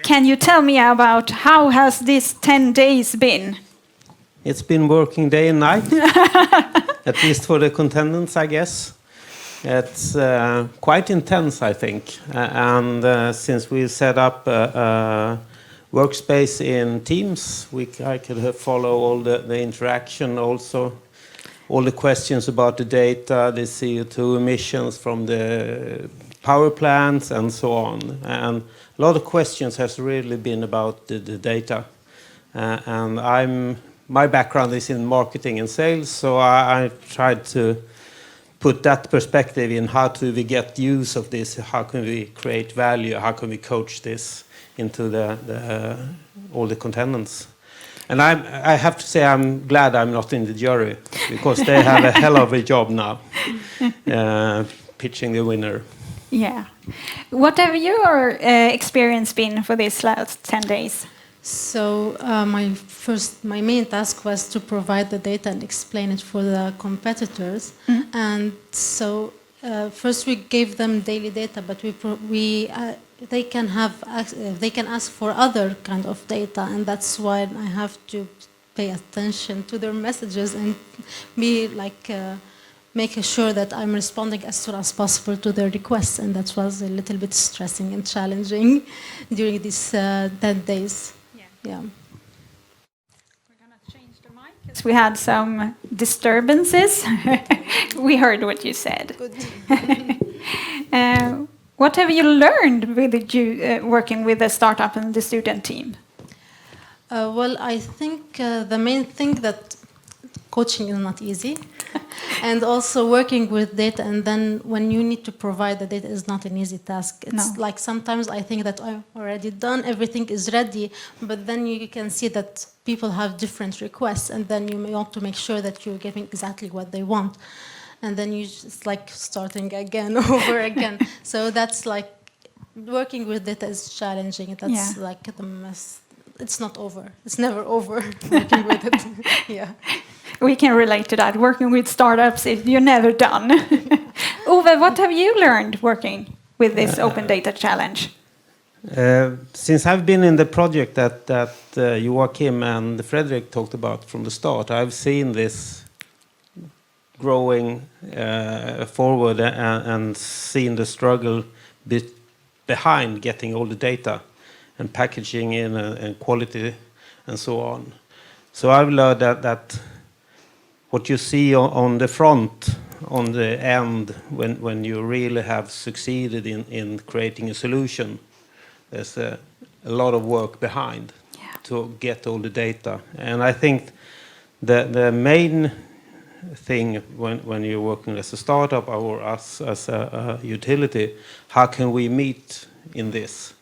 Can you tell me about how has this 10 days been? It's been working day and night, at least for the contendants, I guess. It's quite intense, I think. And since we set up a workspace in Teams, I could follow all the interaction also, all the questions about the data, the CO2 emissions from the power plants and so on. And a lot of questions has really been about the data. And I'm my background is in marketing and sales, so I tried to put that perspective in how do we get use of this, how can we create value, how can we coach this into all the contendants. And I have to say I'm glad I'm not in the jury, because they have a hell of a job now, pitching the winner. Yeah. What have your experience been for these last 10 days? So my main task was to provide the data and explain it for the competitors. And so first we gave them daily data, but they can ask for other kind of data, and that's why I have to pay attention to their messages and be like making sure that I'm responding as soon as possible to their requests, and that was a little bit stressing and challenging during these 10 days. Yeah. We had some disturbances. We heard what you said. What have you learned with working with the startup and the student team? Well, I think the main thing that coaching is not easy. And also working with data, and then when you need to provide the data is not an easy task. It's like sometimes I think that I've already done, everything is ready, but then you can see that people have different requests, and then you may want to make sure that you're giving exactly what they want. And then you just like starting again, over again. So that's like, working with data is challenging. That's like the mess. It's not over. It's never over working with it. Yeah. We can relate to that. Working with startups, you're never done. Uwe, what have you learned working with this open data challenge? Since I've been in the project that Joachim and Fredrik talked about from the start, I've seen this growing forward and seen the struggle behind getting all the data and packaging in and quality and so on. So I've learned that what you see on the front, on the end, when you really have succeeded in creating a solution, there's a lot of work behind to get all the data. And I think the main thing when you're working as a startup or us as a utility, how can we meet in this?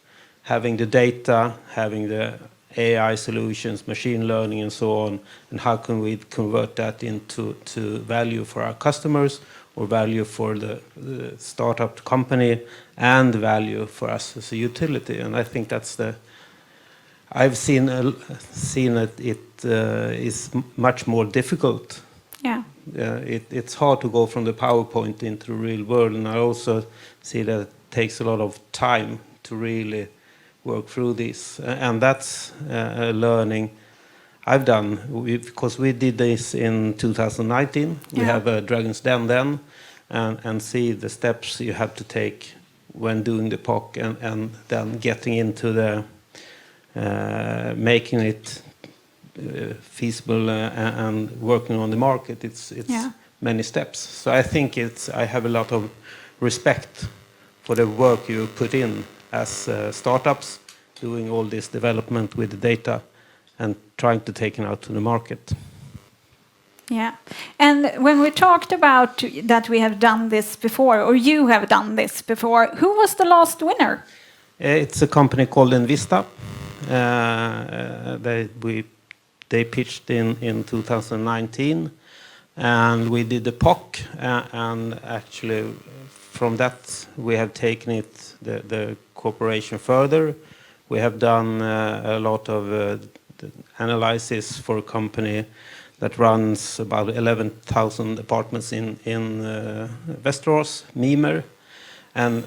Having the data, having the AI solutions, machine learning, and so on, and how can we convert that into value for our customers, or value for the startup company, and value for us as a utility. And I think that's I've seen that it is much more difficult. Yeah. It's hard to go from the PowerPoint into the real world, and I also see that it takes a lot of time to really work through this, and that's a learning I've done, because we did this in 2019. We have a Dragon's Den then, and see the steps you have to take when doing the POC, and then getting into the making it feasible and working on the market. It's many steps. So I think I have a lot of respect for the work you put in as startups, doing all this development with the data and trying to take it out to the market. Yeah. And when we talked about that we have done this before, or you have done this before, who was the last winner? It's a company called Envista. They pitched in 2019, and we did the POC, and actually from that we have taken it the cooperation further. We have done a lot of analysis for a company that runs about 11,000 apartments in Västerås, Mimer, and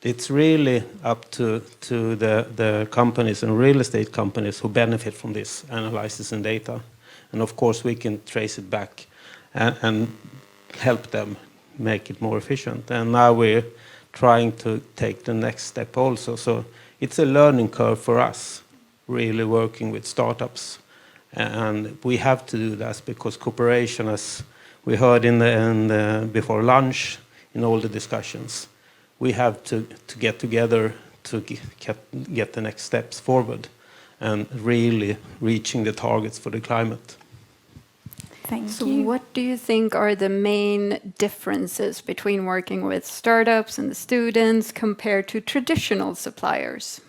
it's really up to the companies and real estate companies who benefit from this analysis and data. And of course we can trace it back and help them make it more efficient. And now we're trying to take the next step also. So it's a learning curve for us, really working with startups. And we have to do that because cooperation, as we heard before lunch in all the discussions, we have to get together to get the next steps forward. and really reaching the targets for the climate. So what do you think are the main differences between working with startups and the students compared to traditional suppliers?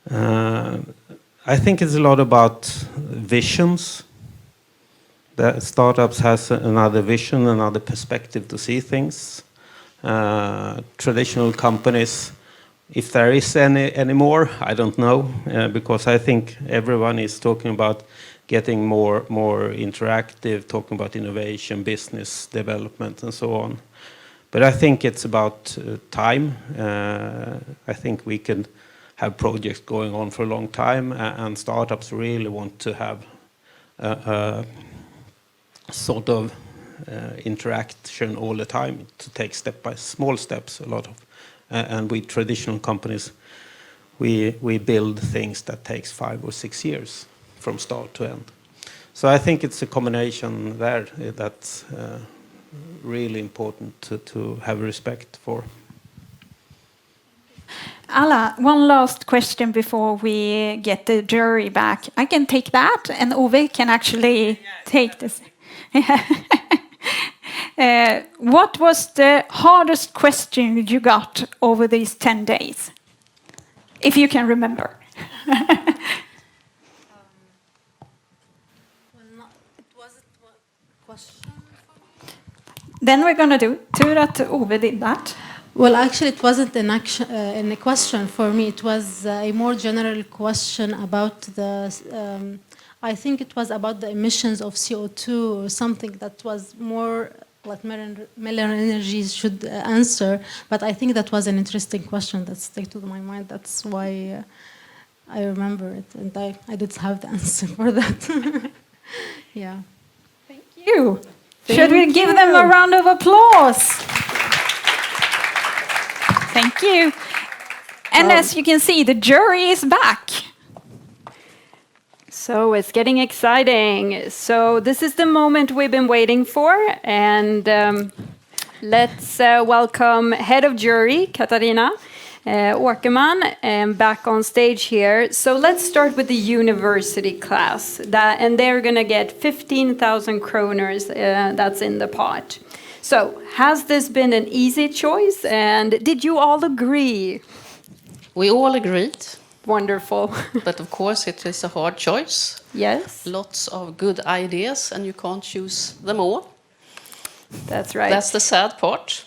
I think it's a lot about visions. The startups has another vision, another perspective to see things. Traditional companies, if there is any more, I don't know, because I think everyone is talking about getting more interactive, talking about innovation, business development, and so on. But I think it's about time. I think we can have projects going on for a long time, and startups really want to have a sort of interaction all the time, to take small steps, a lot of. And with traditional companies, we build things that takes 5 or 6 years from start to end. So I think it's a combination there that's really important to have respect for. Alla, one last question before we get the jury back. I can take that, and Ove can actually take this. What was the hardest question you got over these 10 days? If you can remember. Then we're going to do tur att Ove did that. Well, actually, it wasn't a question for me. It was a more general question about I think it was about the emissions of CO2 or something that was more like Miller Energy should answer. But I think that was an interesting question that stuck to my mind. That's why I remember it, and I did have the answer for that. Yeah. Thank you. Should we give them a round of applause? Thank you. And as you can see, the jury is back. So it's getting exciting. So this is the moment we've been waiting for. And let's welcome head of jury, Katarina Åkerman, back on stage here. So let's start with the university class. And they're going to get 15,000 kroners. That's in the pot. So has this been an easy choice? And did you all agree? We all agreed. Wonderful. But of course it is a hard choice. Yes. Lots of good ideas, and you can't choose them all. That's right. That's the sad part.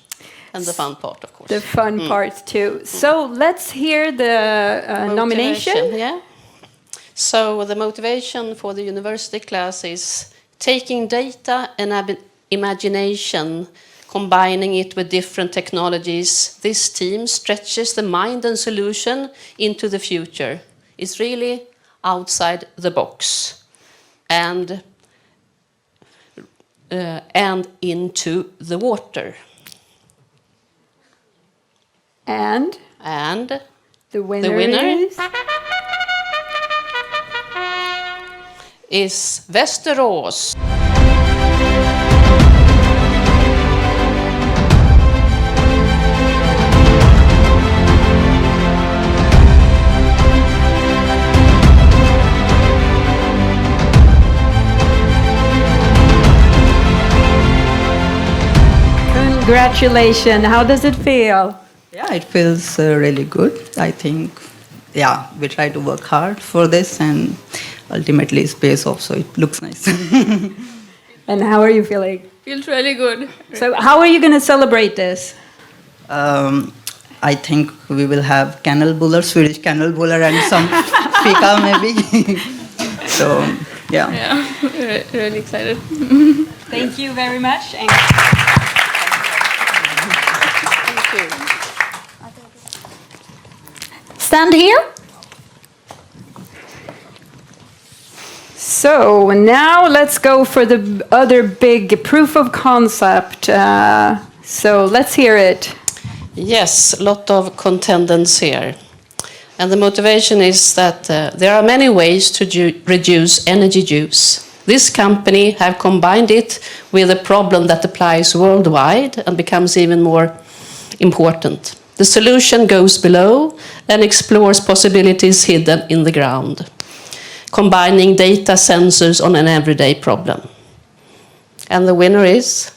And the fun part, of course. The fun part too. So let's hear the nomination. Yeah. So the motivation for the university class is taking data and imagination, combining it with different technologies. This team stretches the mind and solution into the future. It's really outside the box and into the water. And the winner is Västerås. Congratulations. How does it feel? Yeah, it feels really good. I think, yeah, we try to work hard for this, and ultimately it pays off, so it looks nice. And how are you feeling? Feels really good. So how are you going to celebrate this? I think we will have kanelbullar, Swedish kanelbullar, and some fika maybe. So, yeah. Yeah, really excited. Thank you very much. And stand here. So now let's go for the other big proof of concept. So let's hear it. Yes, a lot of contenders here. And the motivation is that there are many ways to reduce energy use. This company have combined it with a problem that applies worldwide and becomes even more important. The solution goes below and explores possibilities hidden in the ground, combining data sensors on an everyday problem. And the winner is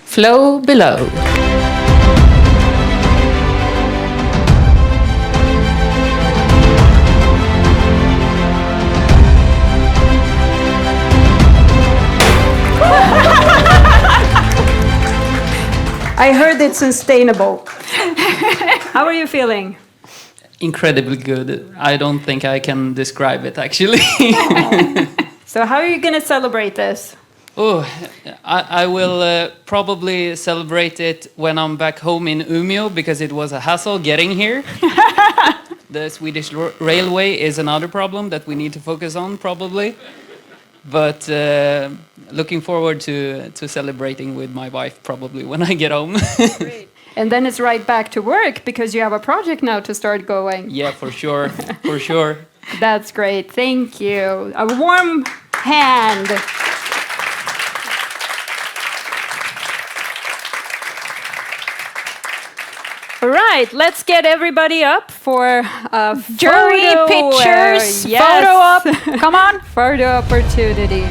Flow Below. I heard it's sustainable. How are you feeling? Incredibly good. I don't think I can describe it, actually. So how are you going to celebrate this? Oh, I will probably celebrate it when I'm back home in Umeå, because it was a hassle getting here. The Swedish railway is another problem that we need to focus on, probably. But looking forward to celebrating with my wife, probably, when I get home. Great. And then it's right back to work, because you have a project now to start going. Yeah, for sure. For sure. That's great. Thank you. A warm hand. All right, let's get everybody up for a Jury photo. pictures, Yes. photo op. Come on. Photo opportunity.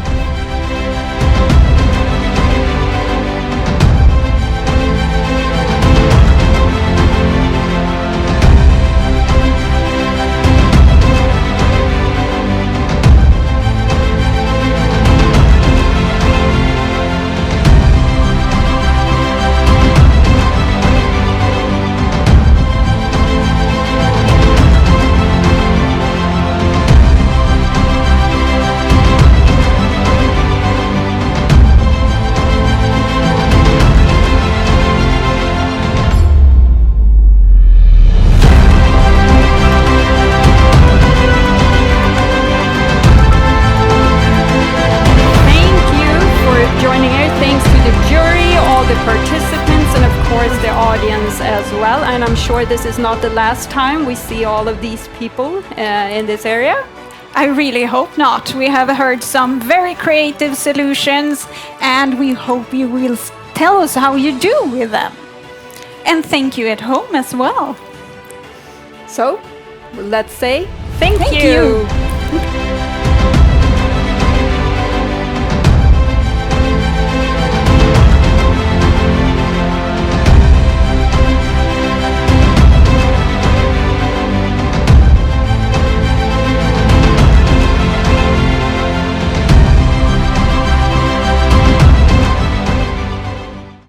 As well, and I'm sure this is not the last time we see all of these people in this area. I really hope not. We have heard some very creative solutions, and we hope you will tell us how you do with them. And thank you at home as well. So, let's say thank you.